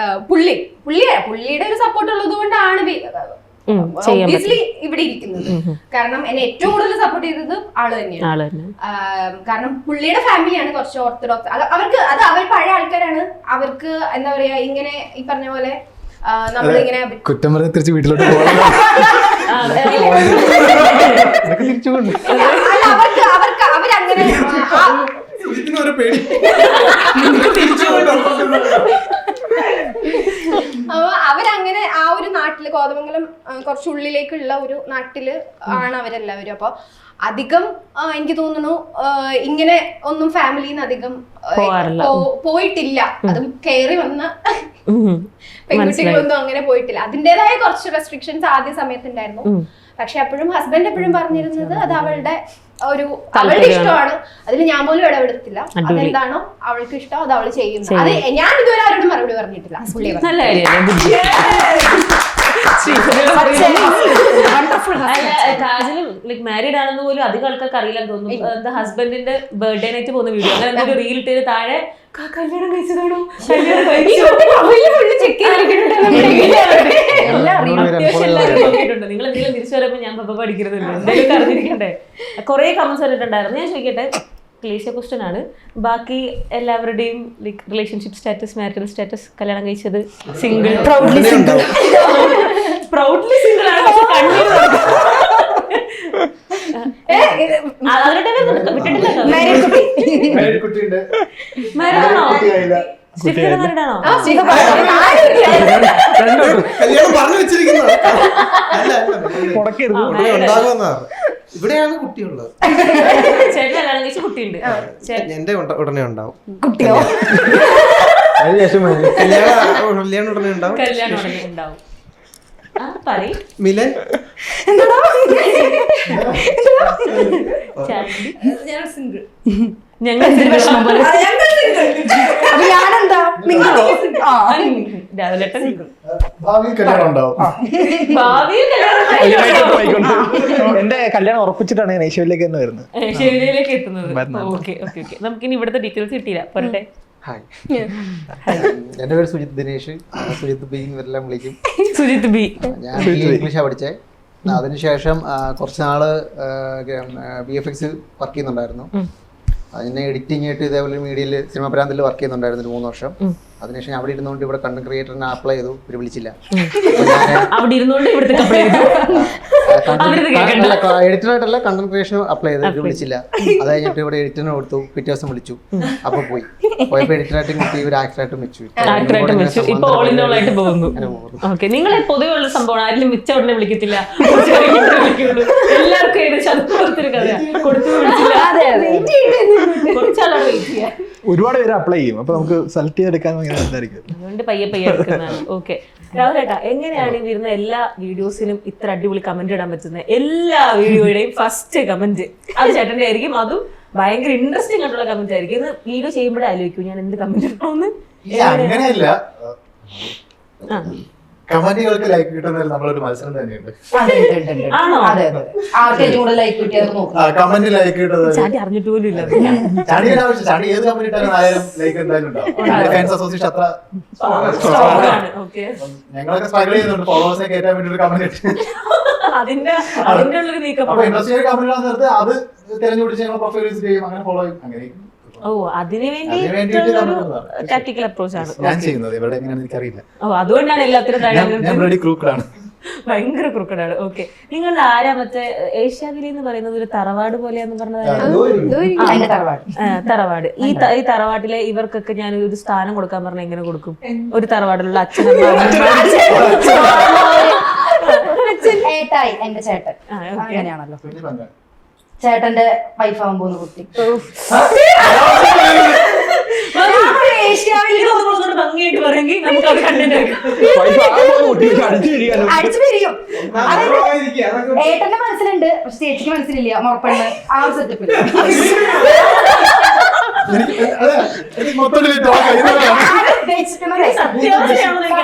പുള്ളിയുടെ ഒരു സപ്പോർട്ട് ഉള്ളത് കൊണ്ടാണ് ഒബ്വിയസ്ലി ഇവിടെ ഇരിക്കുന്നത്. കാരണം എന്നെ ഏറ്റവും കൂടുതൽ സപ്പോർട്ട് ചെയ്തത് ആള് തന്നെയാണ്. കാരണം പുള്ളിയുടെ ഫാമിലിയാണ് കുറച്ച് ഓർത്തഡോക്സ്. അവർക്ക് അത് അവർ പഴയ ആൾക്കാരാണ്. അവർക്ക് എന്താ പറയാ, ഇങ്ങനെ ഈ പറഞ്ഞ പോലെ നമ്മളിങ്ങനെ കുറ്റം പറഞ്ഞ തിരിച്ച് വീട്ടിലോട്ട് പോകാൻ അവരങ്ങനെ അവരങ്ങനെ ആ ഒരു നാട്ടില് കോതമംഗലം കുറച്ച് ഉള്ളിലേക്കുള്ള ഒരു നാട്ടില് ആണ് അവരെല്ലാവരും. അപ്പൊ അധികം എനിക്ക് തോന്നുന്നു ഇങ്ങനെ ഒന്നും ഫാമിലിന്ന് അധികം പോയിട്ടില്ല. അതും കയറി വന്ന പെൺകുട്ടികളൊന്നും അങ്ങനെ പോയിട്ടില്ല. അതിൻ്റെതായ കുറച്ച് റെസ്ട്രിക്ഷൻസ് ആദ്യ സമയത്തുണ്ടായിരുന്നു. പക്ഷെ അപ്പോഴും ഹസ്ബൻഡ് എപ്പോഴും പറഞ്ഞിരുന്നത് അത് അവളുടെ ഇഷ്ടമാണ്, അതിൽ ഞാൻ പോലും ഇടപെടത്തില്ല. അതെന്താണോ അവൾക്ക് ഇഷ്ടം അത് അവള് ചെയ്യുന്നത്. അത് ഞാൻ ഇതുവരെ ആരോടും മറുപടി പറഞ്ഞിട്ടില്ല. കാജലും ലൈക് മാരീഡ് ആണെന്ന് പോലും അധികം ആൾക്കാർക്ക് അറിയില്ലെന്ന് തോന്നുന്നു. എന്താ ഹസ്ബൻഡിന്റെ ബർത്ത്ഡേ നൈറ്റ് പോകുന്ന വീഡിയോ അങ്ങനെ എന്തൊരു റീൽ ഇട്ടത് താഴെ കല്യാണം കഴിച്ചതാണോ നിങ്ങൾ എന്തെങ്കിലും തിരിച്ചു വരുമ്പോ ഞാൻ പപ്പ പഠിക്കുന്നില്ല എന്തെങ്കിലും അറിഞ്ഞിരിക്കണ്ടേ. കുറെ കമന്റ്സ് വന്നിട്ടുണ്ടായിരുന്നു. ഞാൻ ചോദിക്കട്ടെ, ക്ലീശ ക്വസ്റ്റ്യൻ ആണ്. ബാക്കി എല്ലാവരുടെയും like relationship status, marital status, കല്യാണം കഴിച്ചത്, സിംഗിൾ, പ്രൗഡ്ലി സിംഗിൾ ആണ്. പക്ഷെ കണ്ണൂർ ഇവിടെയാണ് കുട്ടിയുള്ളത്. ചേട്ടൻ കല്യാണം കഴിച്ച കുട്ടിയുണ്ട്. എന്റെ ഉടനെ ഉണ്ടാവും. കുട്ടിയോ? കല്യാണം ഉടനെ ഉണ്ടാവും. കല്യാണം ഉടനെ ഉണ്ടാവും. മിലൻ ഞങ്ങൾ ഞാനെന്താ എന്റെ കല്യാണം ഉറപ്പിച്ചിട്ടാണ് ഞാൻ ഏഷ്യയിലേക്ക് തന്നെ വരുന്നത്. ഏഷ്യയിലേക്ക് എത്തുന്നത്. Okay okay okay. നമുക്കിനി ഇവിടുത്തെ ഡീറ്റെയിൽസ് കിട്ടിയില്ല. പറട്ടെ. ഹായ്, എൻ്റെ പേര് സുജിത് ദിനേഷ്. സുജിത് ബി എന്നെല്ലാം വിളിക്കും. സുജിത് ബി. ഞാൻ ഇംഗ്ലീഷാണ് പഠിച്ചത്. അതിനുശേഷം കുറച്ച് നാള് VFX വർക്ക് ചെയ്യുന്നുണ്ടായിരുന്നു. അതിനെ എഡിറ്റിംഗ് ആയിട്ട് ഇതേപോലെ മീഡിയയിൽ സിനിമ പ്രാന്തിൽ വർക്ക് ചെയ്യുന്നുണ്ടായിരുന്നു 3 വർഷം. അതിനുശേഷം അവിടെ ഇരുന്നുകൊണ്ട് ഇവിടെ കണ്ടന്റ് ക്രിയേറ്ററിനെ അപ്ലൈ ചെയ്തു. ഇവര് വിളിച്ചില്ല. എഡിറ്ററായിട്ടല്ല, കണ്ടന്റ് ക്രിയേഷൻ അപ്ലൈ ചെയ്തു. ഇവര് വിളിച്ചില്ല. അത് കഴിഞ്ഞിട്ട് ഇവിടെ എഡിറ്ററിന് കൊടുത്തു. പിറ്റേ ദിവസം വിളിച്ചു. അപ്പൊ പോയപ്പോ എഡിറ്ററായിട്ടും കിട്ടി, ഒരു ആക്ടറായിട്ടും വെച്ചു. നിങ്ങളെ പൊതുവെയുള്ള സംഭവം ആരും മിച്ച ഉടനെ വിളിക്കത്തില്ല. എല്ലാവർക്കും ഒരുപാട് പേര് അപ്ലൈ ചെയ്യും. അപ്പൊ നമുക്ക് സെലക്ട് ചെയ്തെടുക്കാൻ അതുകൊണ്ട് പയ്യെ എടുക്കുന്നതാണ്. ഓക്കെ രാഹുലേട്ടാ, എങ്ങനെയാണ് വരുന്ന എല്ലാ വീഡിയോസിനും ഇത്ര അടിപൊളി കമന്റ് ഇടാൻ പറ്റുന്നത്? എല്ലാ വീഡിയോയുടെയും ഫസ്റ്റ് കമന്റ് അത് ചേട്ടന്റെ ആയിരിക്കും. അതും ഭയങ്കര ഇൻട്രസ്റ്റിംഗ് ആയിട്ടുള്ള കമന്റ് ആയിരിക്കും. ഇത് വീഡിയോ ചെയ്യുമ്പോഴേ ആലോചിക്കും ഞാൻ എന്ത് കമന്റ് ഇടണമെന്ന്. അങ്ങനെയല്ല, കമന്റുകൾക്ക് ലൈക്ക് കിട്ടുന്നതിൽ നമ്മളൊരു മത്സരം തന്നെയുണ്ട്. കമന്റ് ലൈക്ക് കിട്ടുന്നത് ചാണ്ടി അറിഞ്ഞിട്ട് പോലും ഇല്ല. ചാണ്ടിയുടെ ആവശ്യം, ചാണ്ടി ഏത് കമന്റ് ഇട്ടാലും 1000 ലൈക്ക് എന്തായാലും ഉണ്ടാവും. ഫാൻസ് അസോസിയേഷൻ അത്ര ഞങ്ങളൊക്കെ സ്ട്രഗിൾ ചെയ്യുന്നുണ്ട് ഫോളോവേഴ്സിനെ കയറ്റാൻ വേണ്ടി ഒരു കമന്റ് ഇട്ട്. അതിന്റെ ഉള്ളൊരു നീക്കം. അപ്പൊ ഇൻട്രസ്റ്റ് കമന്റ് നേരത്തെ അത് തിരഞ്ഞുപിടിച്ച് ഞങ്ങൾ പ്രൊഫൈൽ വിസിറ്റ് ചെയ്യും, അങ്ങനെ ഫോളോ ചെയ്യും. അങ്ങനെ അതിന് വേണ്ടി ടാക്ടിക്കൽ അപ്രോച്ച് ആണ് ഞാൻ ചെയ്യുന്നത്. ഇവിടെ എങ്ങനെയാണെന്ന് എനിക്കറിയില്ല. അതുകൊണ്ടാണ് എല്ലാത്തിനും ഭയങ്കര ക്രൂക്കഡാണ്. ഓക്കെ, നിങ്ങളുടെ ആരാ മറ്റേ ഏഷ്യാവിലി എന്ന് പറയുന്നത് ഒരു തറവാട് പോലെയാന്ന് പറഞ്ഞത്? തറവാട്. ഈ തറവാട്ടിലെ ഇവർക്കൊക്കെ ഞാൻ ഒരു സ്ഥാനം കൊടുക്കാൻ പറഞ്ഞാൽ എങ്ങനെ കൊടുക്കും? ഒരു തറവാടിലുള്ള അച്ഛനും ഏട്ടായി എന്റെ ചേട്ടൻ അങ്ങനെയാണല്ലോ. ചേട്ടന്റെ വൈഫാവാൻ പോകുന്ന കുട്ടി ഭംഗിയായിട്ട് പറയുമെങ്കിൽ നമുക്ക് അത് കണ്ടന്റ് അടിച്ചു പിരിയും. ഏട്ടന്റെ മനസ്സിലുണ്ട്, പക്ഷെ ചേച്ചിക്ക് മനസ്സിലില്ല. മുറപ്പെണ്ണ് ആ ഒരു സെറ്റപ്പിൽ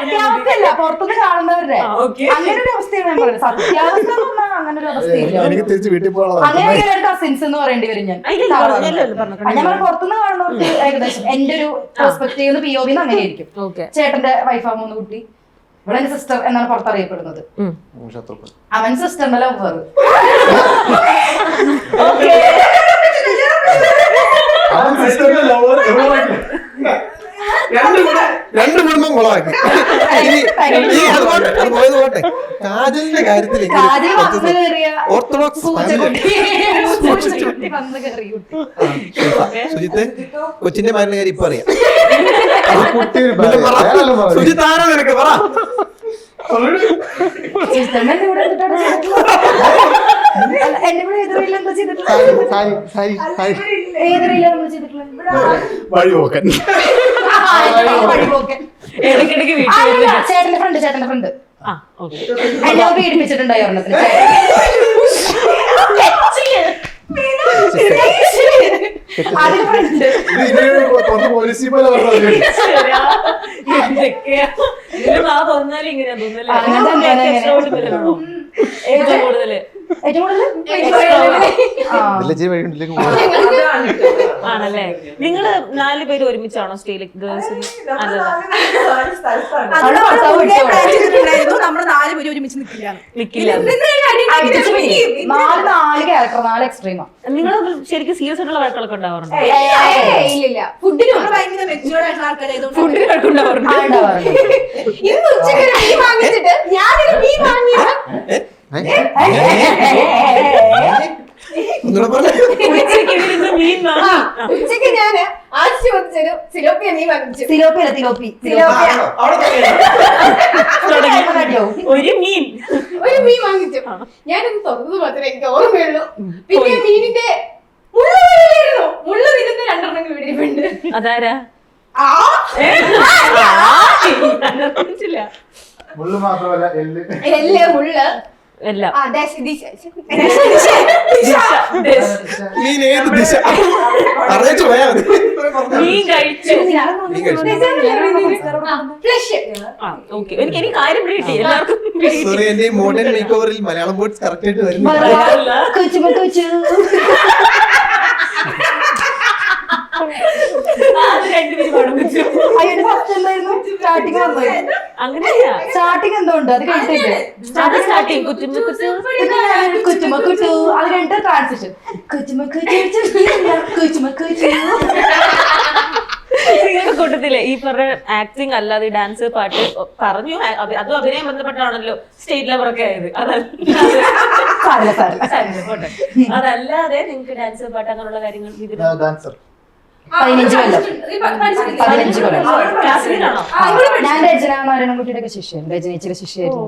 സത്യാവസ്ഥയല്ല, പുറത്തുനിന്ന് കാണുന്നവരുടെ അങ്ങനെ ഒരു അവസ്ഥയാണ് ഞാൻ പറയുന്നത്. സത്യാവസ്ഥ എന്ന് പറഞ്ഞാൽ അങ്ങനെ ഒരു അവസ്ഥയില്ല. അങ്ങനെ കസിൻസ് എന്ന് പറയേണ്ടി വരും. ഞാൻ പുറത്തുനിന്ന് കാണുന്നവർക്ക് ഏകദേശം എന്റെ ഒരു പെർസ്പെക്റ്റീവ് POV അങ്ങനെയായിരിക്കും. ചേട്ടന്റെ വൈഫാകുന്ന കുട്ടി ഇവിടെ എന്റെ സിസ്റ്റർ എന്നാണ് പുറത്തറിയപ്പെടുന്നത്. അവൻ സിസ്റ്ററിന്റെ ലവർ. രണ്ട് കുടുംബം കൊളമാക്കി. കാജലിന്റെ കാര്യത്തിൽ ഓർത്തഡോക്സ് സുജിത്ത് കൊച്ചിന്റെ മരുന്ന് കാര്യം ഇപ്പൊ അറിയാം. സുജിത്ത് ആരാ നിനക്ക് പറ. ചിത്രങ്ങൾ ഇവിടെ എന്നിട്ടാണ് എന്റെ കൂടെ ഏത് റീൽ എന്താ ചെയ്തിട്ടുള്ളത്? ഏത് റീലാണ് നമ്മൾ ചെയ്തിട്ടുള്ളത്? വഴിപോക്കൻ. വഴിപോക്കൻ. ഇടയ്ക്കിടയ്ക്ക് വീട്ടിൽ അല്ലല്ല, ചേട്ടന്റെ ഫ്രണ്ട് ആ ഓക്കെ എന്നെ പീഡിപ്പിച്ചിട്ടുണ്ടായി ഒരെണ്ണത്തിന്. അതിന് ഫ്രണ്ട് പോലീസി പോലെ ആ തോന്നാലും ഇങ്ങനെ തോന്നല്ലേ അങ്ങനെ തന്നെ, ഏറ്റവും കൂടുതല് ഏറ്റവും കൂടുതൽ ആണല്ലേ? നിങ്ങള് 4 പേര് ഒരുമിച്ചാണോ സ്റ്റേയിലേക്ക് ഗേൾസ്? നമ്മള് 4 പേര് ഒരുമിച്ച് നിൽക്കില്ല. നിക്കില്ല. 4 ക്യാരക്ടർ 4 എക്സ്ട്രീമാ. നിങ്ങൾ ശരിക്കും സീരിയസ് ആയിട്ടുള്ള വഴക്കുകളൊക്കെ ഉണ്ടാവാറുണ്ട്? ഇല്ലില്ല. ഫുഡിന് ഭയങ്കര മെച്ചുവേർഡ് ആയിട്ടുള്ള ആൾക്കാരായതുകൊണ്ട് ഫുഡിന് വഴക്കുണ്ടാവാറുണ്ട്? ഇന്ന് ഉച്ചയ്ക്ക് ഒരു മീൻ വാങ്ങിച്ചിട്ട് ഞാനൊരു മീൻ വാങ്ങിയത് ഉച്ചയ്ക്ക് ഇരുന്ന് മീൻ വാങ്ങി. ഉച്ചയ്ക്ക് ഞാന് ആശി ചോദിച്ചൊരു സിലോപ്പിയ മീൻ വാങ്ങിച്ചു. തിലോപ്പി ഒരു മീൻ വാങ്ങിച്ചു. ഞാനൊന്ന് തുറന്നത് മാത്രമേ എനിക്ക് ഓർമ്മയുള്ളൂ. പിന്നെ മീനിന്റെ മുള്ള തിന്നുന്ന 2 എണ്ണം വീടിരിപ്പുണ്ട്. അതാരാ? മുള്ളു മാത്രമല്ല എല്ല് മുള്ള് എല്ലാം മീൻ ഏത് ദിശ അറിയിച്ചു പോയാ മതി. മീൻ കഴിച്ചു. ഫ്ലഷ്. ഓക്കെ, എനിക്ക് കാര്യം കിട്ടി. എല്ലാവർക്കും സോറി, എന്റെ മോഡേൺ മേക്ക് ഓവറിൽ മലയാളം വേർഡ്സ് കറക്റ്റ് ആയിട്ട് വരുന്നു. അങ്ങനെയാ സ്റ്റാർട്ടിങ് എന്തോ ഉണ്ട്, അത് കഴിഞ്ഞിട്ട് സ്റ്റാർട്ടിങ് കുച്ചുമക്കുച്ചു, അത് കഴിഞ്ഞിട്ട് ട്രാൻസിഷൻ നിങ്ങളുടെ കൂട്ടത്തില് ഈ പറഞ്ഞ ആക്ടിങ് അല്ലാതെ ഡാൻസ് പാട്ട് പറഞ്ഞു, അതും അഭിനയം ബന്ധപ്പെട്ടാണല്ലോ സ്റ്റേറ്റ് ലെവലൊക്കെ ആയത്. അതല്ലാതെ നിങ്ങൾക്ക് ഡാൻസ് പാട്ട് അങ്ങനെയുള്ള കാര്യങ്ങൾ ഡാൻസർ 15 കൊല്ലം. ക്ലാസ്സിലാണോ? ഞാൻ രചന നാരായണൻകുട്ടിയുടെ ശിഷ്യൻ, രചനേച്ചിയുടെ ശിഷ്യയായിരുന്നു.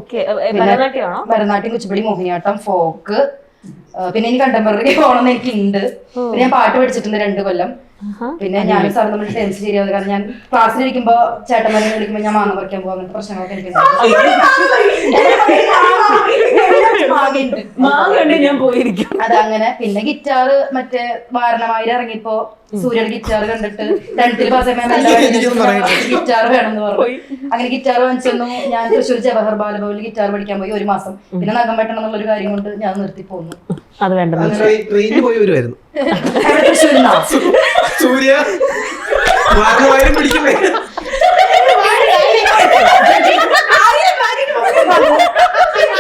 ഭരതനാട്യമാണോ? ഭരതനാട്യം, കുച്ചിപ്പുടി, മോഹിനിയാട്ടം, ഫോക്ക്, പിന്നെ ഇനി കണ്ടംപററി പോകണമെന്ന് എനിക്കുണ്ട്. പിന്നെ ഞാൻ പാട്ട് പഠിച്ചിട്ടുണ്ട് 2 കൊല്ലം. പിന്നെ ഞാനും സാറും നമ്മൾ ടെൻസ് ശരിയാവും. കാരണം ഞാൻ ക്ലാസ്സിലിരിക്കുമ്പോ ചേട്ടന്മാരെ വിളിക്കുമ്പോ ഞാൻ മാങ്ങ പറിക്കാൻ പോകും. അങ്ങനത്തെ പ്രശ്നങ്ങളൊക്കെ എനിക്ക് ഞാൻ പോയിരിക്കും. അതങ്ങനെ. പിന്നെ ഗിറ്റാർ മറ്റേ വാരണമായിരം ഇറങ്ങിയപ്പോ സൂര്യയുടെ ഗിറ്റാർ കണ്ടിട്ട് 10th പാസ് ഗിറ്റാർ വേണമെന്ന് പറഞ്ഞു. അങ്ങനെ ഗിറ്റാർ വാങ്ങിച്ചു. ഞാൻ തൃശ്ശൂർ ജവഹർ ബാലഭവനിൽ ഗിറ്റാർ പഠിക്കാൻ പോയി 1 മാസം. പിന്നെ നഖം വെട്ടണം എന്നുള്ളൊരു കാര്യം കൊണ്ട് ഞാൻ നിർത്തി പോന്നു. അത് വേണ്ട, ട്രെയിനിൽ പോയി വരുമായിരുന്നു. തൃശ്ശൂരിൽ സൂര്യ പിടിക്കുന്നേ.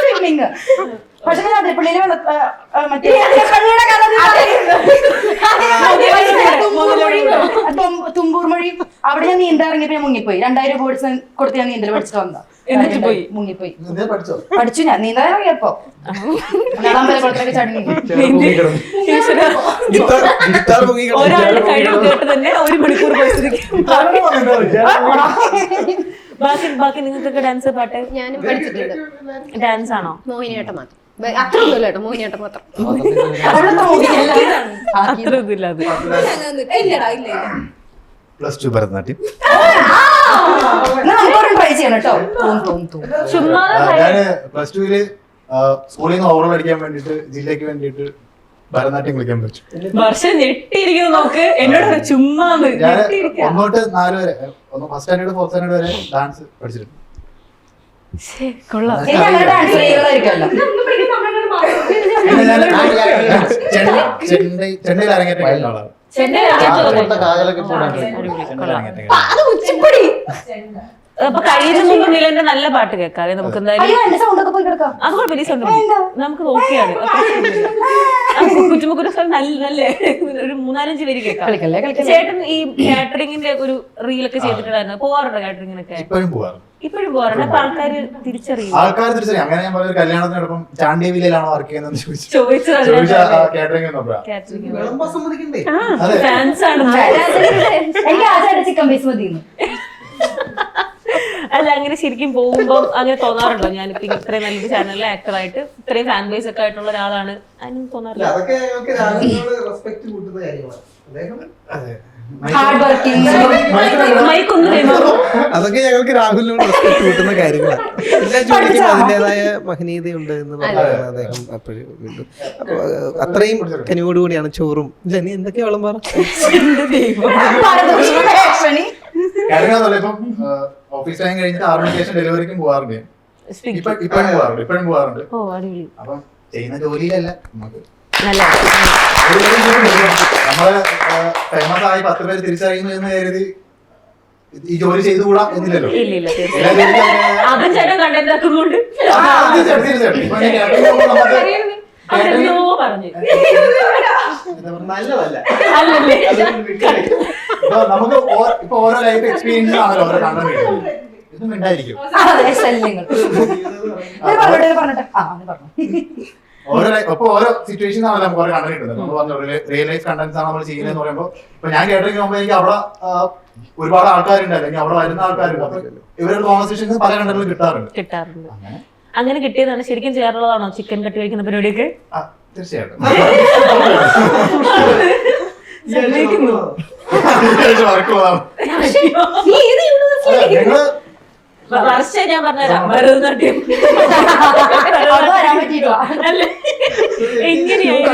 സ്വിമ്മിങ്. പക്ഷെ ഞാൻ അതിരപ്പള്ളിയിലെ മറ്റേ തുമ്പൂർ മൊഴി അവിടെ ഞാൻ നീന്താൻ ഇറങ്ങിയപ്പോ ഞാൻ മുങ്ങിപ്പോയി. 2000 രൂപ കൊടുത്ത് ഞാൻ നീന്തൽ പഠിച്ചിട്ട് വന്നതാ. മുങ്ങിപ്പോയി. പഠിച്ചു ഞാൻ നീന്താൻ ഇറങ്ങിയപ്പോ. അമ്പലക്കുളത്തിലൊക്കെ ചടങ്ങി ഒരാളുടെ കഴിവ് കേട്ട് തന്നെ 1 മണിക്കൂർ ബാക്കി നിങ്ങൾക്കൊക്കെ ഡാൻസ് പാട്ട്? ഞാനും പഠിച്ചിട്ടുണ്ട്. ഡാൻസ് ആണോ? മോഹിനിയാട്ടം മാത്രം. അത്ര ഒന്നുമില്ല കേട്ടോ, മോഹിനിയാട്ടം മാത്രം. അത്ര ഇതില്ല. അത് +2 ഭരതനാട്യം. ട്രൈ ചെയ്യണം കേട്ടോ. ഞാന് +2 സ്കൂളിൽ നിന്ന് ഓവറോൾ അടിക്കാൻ വേണ്ടിട്ട് ജില്ലക്ക് വേണ്ടിട്ട് ഭരതനാട്യം കളിക്കാൻ പറ്റും. വർഷം ഞെട്ടിയിരിക്കുന്നു. നോക്ക് എന്നോട് ചുമ്മാ ഞാൻ 1 തൊട്ട് 4 വരെ, ഫസ്റ്റ് സ്റ്റാൻഡേർഡ് 4th സ്റ്റാൻഡേർഡ് വരെ ഡാൻസ് പഠിച്ചിട്ടുണ്ട്. കൊള്ളാം. ഡാൻസ് ചെയ്യുന്നതായിരിക്കുമല്ലോ. ചെന്നൈയിൽ അരങ്ങേറ്റം കഴിഞ്ഞ ആളാണ്. അപ്പൊ കഴിയുന്ന മുമ്പ് മിലന്റെ നല്ല പാട്ട് കേൾക്കാതെ നമുക്ക് എന്തായാലും സൗണ്ടൊക്കെ പോയി കിടക്കാം. അത് കുഴപ്പമില്ല, സൗണ്ട് നമുക്ക് നോക്കിയാണ്. കുറ്റുമുക്കുര നല്ല ഒരു 3-4 പേര് കേൾക്കാം. ചേട്ടൻ ഈ കാറ്ററിംഗിന്റെ ഒരു റീലൊക്കെ ചെയ്തിട്ടുണ്ടായിരുന്നു. പോവാറുണ്ടോ കാറ്ററിംഗിനൊക്കെ? ഇപ്പോഴും പോവാറുണ്ട്. ഇപ്പോഴും പോവാറുണ്ട്. അപ്പൊ ആൾക്കാര് തിരിച്ചറിയും. അങ്ങനെ ഞാൻ പറഞ്ഞ കല്യാണത്തിനോടൊപ്പം ചാണ്ടിയവിലാണോ വർക്ക് ചെയ്യുന്നത് ചോദിച്ചത് കാറ്ററിംഗ് ഫാൻസ് ആണ്. എനിക്ക് ആദ്യമായിട്ട് ചിക്കൻ പീസ് മതി. അല്ല അങ്ങനെ ശരിക്കും പോകുമ്പോൾ അങ്ങനെ തോന്നാറുണ്ടോ ഞാനിപ്പോ ഇത്രയും നല്ലൊരു ചാനലിലെ ആക്ടറായിട്ട് ഇത്രയും ഫാൻ ബേസ് ഒക്കെ ആയിട്ടുള്ള ഒരാളാണ് അതിനും തോന്നാറില്ല? അതൊക്കെ ഞങ്ങൾക്ക് രാഹുലിനോട് റെസ്പെക്ട് കൂട്ടുന്ന കാര്യങ്ങളാണ്. അദ്ദേഹം ഹാർഡ് വർക്കിംഗ്. മൈക്കൊന്നും കൈമാറും. അതൊക്കെ ഞങ്ങൾക്ക് രാഹുലിനോട് റെസ്പെക്ട് കൂട്ടുന്ന കാര്യങ്ങളാണ്. എല്ലാ ജോലിക്കും അതിൻ്റെതായ മഹനീയതയുണ്ട് എന്ന് പറഞ്ഞാണ് അദ്ദേഹം അപ്പോഴും വീണ്ടും. അപ്പൊ അത്രയും കനിവോടുകൂടിയാണ് ചോറും. ഇല്ല നീ എന്തൊക്കെയാ വെള്ളം പറ. ഇപ്പം ഓഫീസ് ടൈം കഴിഞ്ഞിട്ട് 6 മണിക്ക് ശേഷം ഡെലിവറിക്കും പോകാറുണ്ട്. ഇപ്പോഴും പോകാറുണ്ട്. ഓ അടിപൊളി. അപ്പം ചെയ്യുന്ന ജോലിയിലല്ല നമുക്ക് നല്ല നമ്മള് ഫേമസ് ആയി 10 പേര് തിരിച്ചറിയുന്നു എന്ന് കരുതി ഈ ജോലി ചെയ്തുകൂടാ എന്നില്ലല്ലോ. ഇല്ല തീർച്ചയായും അതും ചേട്ടൻ കണ്ടന്റ് ആക്കുന്നുണ്ട്. അവരെന്തോ പറഞ്ഞു നല്ലതല്ല. അല്ലല്ലേ? നമുക്ക് ഇപ്പൊ ഓരോ ലൈഫ് എക്സ്പീരിയൻസ് ആണല്ലോ ഓരോ കണ്ടന്റ്. ഇതൊന്നും ഉണ്ടായിരിക്കും അതെ, ശല്യങ്ങൾ. പറഞ്ഞിട്ട് പറഞ്ഞു. ഓരോ സിറ്റുവേഷൻ ആണല്ലോ നമുക്ക് ഓരോ കണ്ടന്റ് കിട്ടുന്നത്. നമ്മൾ പറഞ്ഞു റിയൽ ലൈഫ് കണ്ടന്റ്സ് ആണ് നമ്മൾ ചെയ്യുന്നതെന്ന് പറയുമ്പോൾ ഇപ്പൊ ഞാൻ കേട്ടിരിക്കും പോകുമ്പോൾ എനിക്ക് അവിടെ ഒരുപാട് ആൾക്കാരുണ്ട്, അല്ലെങ്കിൽ അവിടെ വരുന്ന ആൾക്കാരുണ്ട്. അപ്പൊ ഇവരുടെ കോൺവെർസേഷൻസ് പല കണ്ടന്റിലും കിട്ടാറുണ്ട്. അങ്ങനെ കിട്ടിയതാണ്. ശരിക്കും ചെയ്യാറുള്ളതാണോ ചിക്കൻ കട്ട് കഴിക്കുന്ന പരിപാടിയൊക്കെ? തീർച്ചയായിട്ടും. വർഷ ഞാൻ പറഞ്ഞുതരാം. ഭരതനാട്യം അല്ലേ? എങ്ങനെയായിരുന്നു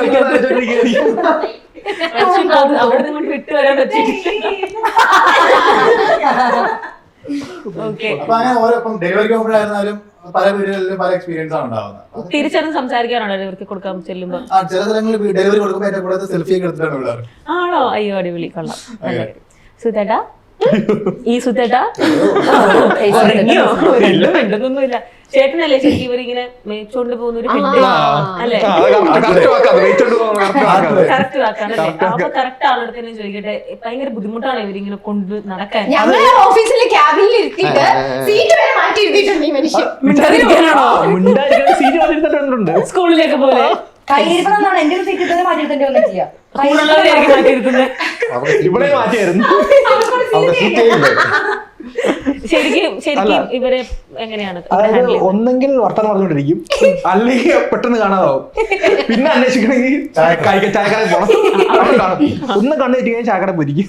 അവിടെ നിന്ന് വിട്ടു വരാൻ പറ്റിയിട്ടില്ല. ഓക്കെ. ഡെലിവറിക്ക് പോകുമ്പോഴായിരുന്നാലും പല വീടുകളിലും പല എക്സ്പീരിയൻസ് ആണ് ഉണ്ടാവുന്നത്. തിരിച്ചറിഞ്ഞ് സംസാരിക്കാനാണോ ഡെലിവറിക്ക് കൊടുക്കാൻ ചെല്ലുമ്പോ? ചില സ്ഥലങ്ങളിൽ ഡെലിവറി കൊടുക്കുമ്പോൾ ഏറ്റവും കൂടുതൽ സെൽഫി ഒക്കെ എടുത്തിട്ടാണ് വിടാറ്. ആണോ? അയ്യോ അടിപൊളി, കൊള്ളാം. സുധേട്ടാ ഈ സുധേട്ടാ ഉണ്ടെന്നൊന്നുമില്ല. ചേട്ടനല്ലേ ശരിക്കും ഇവരിങ്ങനെ മേച്ചോണ്ട് പോകുന്ന ഒരു പെണ്ണ് അല്ലേ? കറക്റ്റ് വാക്കാണല്ലേ? അപ്പൊ കറക്റ്റ് ആളെടുത്ത് തന്നെ ചോദിക്കട്ടെ, ഭയങ്കര ബുദ്ധിമുട്ടാണ് ഇവരിങ്ങനെ കൊണ്ട് നടക്കാൻ? ഞങ്ങളെ ഓഫീസിലെ ക്യാബിനിൽ ഇരുത്തിയിട്ട് സീറ്റ് വരെ മാറ്റി ഇരുത്തിയിട്ടുണ്ട് ഈ മനുഷ്യൻ. സ്കൂളിലേക്ക് പോലെ കയ്യിരിപ്പതാണ് എന്റെ ഒരു സീറ്റ് തന്നെ മാറ്റിയെടുത്തേണ്ടി വന്നിട്ടില്ല. സ്കൂളുള്ളവരെയായിരിക്കും മാറ്റിയിരുത്തുന്നത്. ഇവിടെ മാറ്റിയായിരുന്നു. ശരിക്കും ഇവരെ എങ്ങനെയാണ്? അതായത് ഒന്നെങ്കിൽ വർത്തമാനം പറഞ്ഞുകൊണ്ടിരിക്കും, അല്ലെങ്കിൽ പെട്ടെന്ന് കാണാതാവും. പിന്നെ അന്വേഷിക്കണമെങ്കിൽ ചായക്കടയിൽ പോകണം. ഒന്ന് കണ്ണു തെറ്റി കഴിഞ്ഞാൽ ചായക്കട പോയിരിക്കും.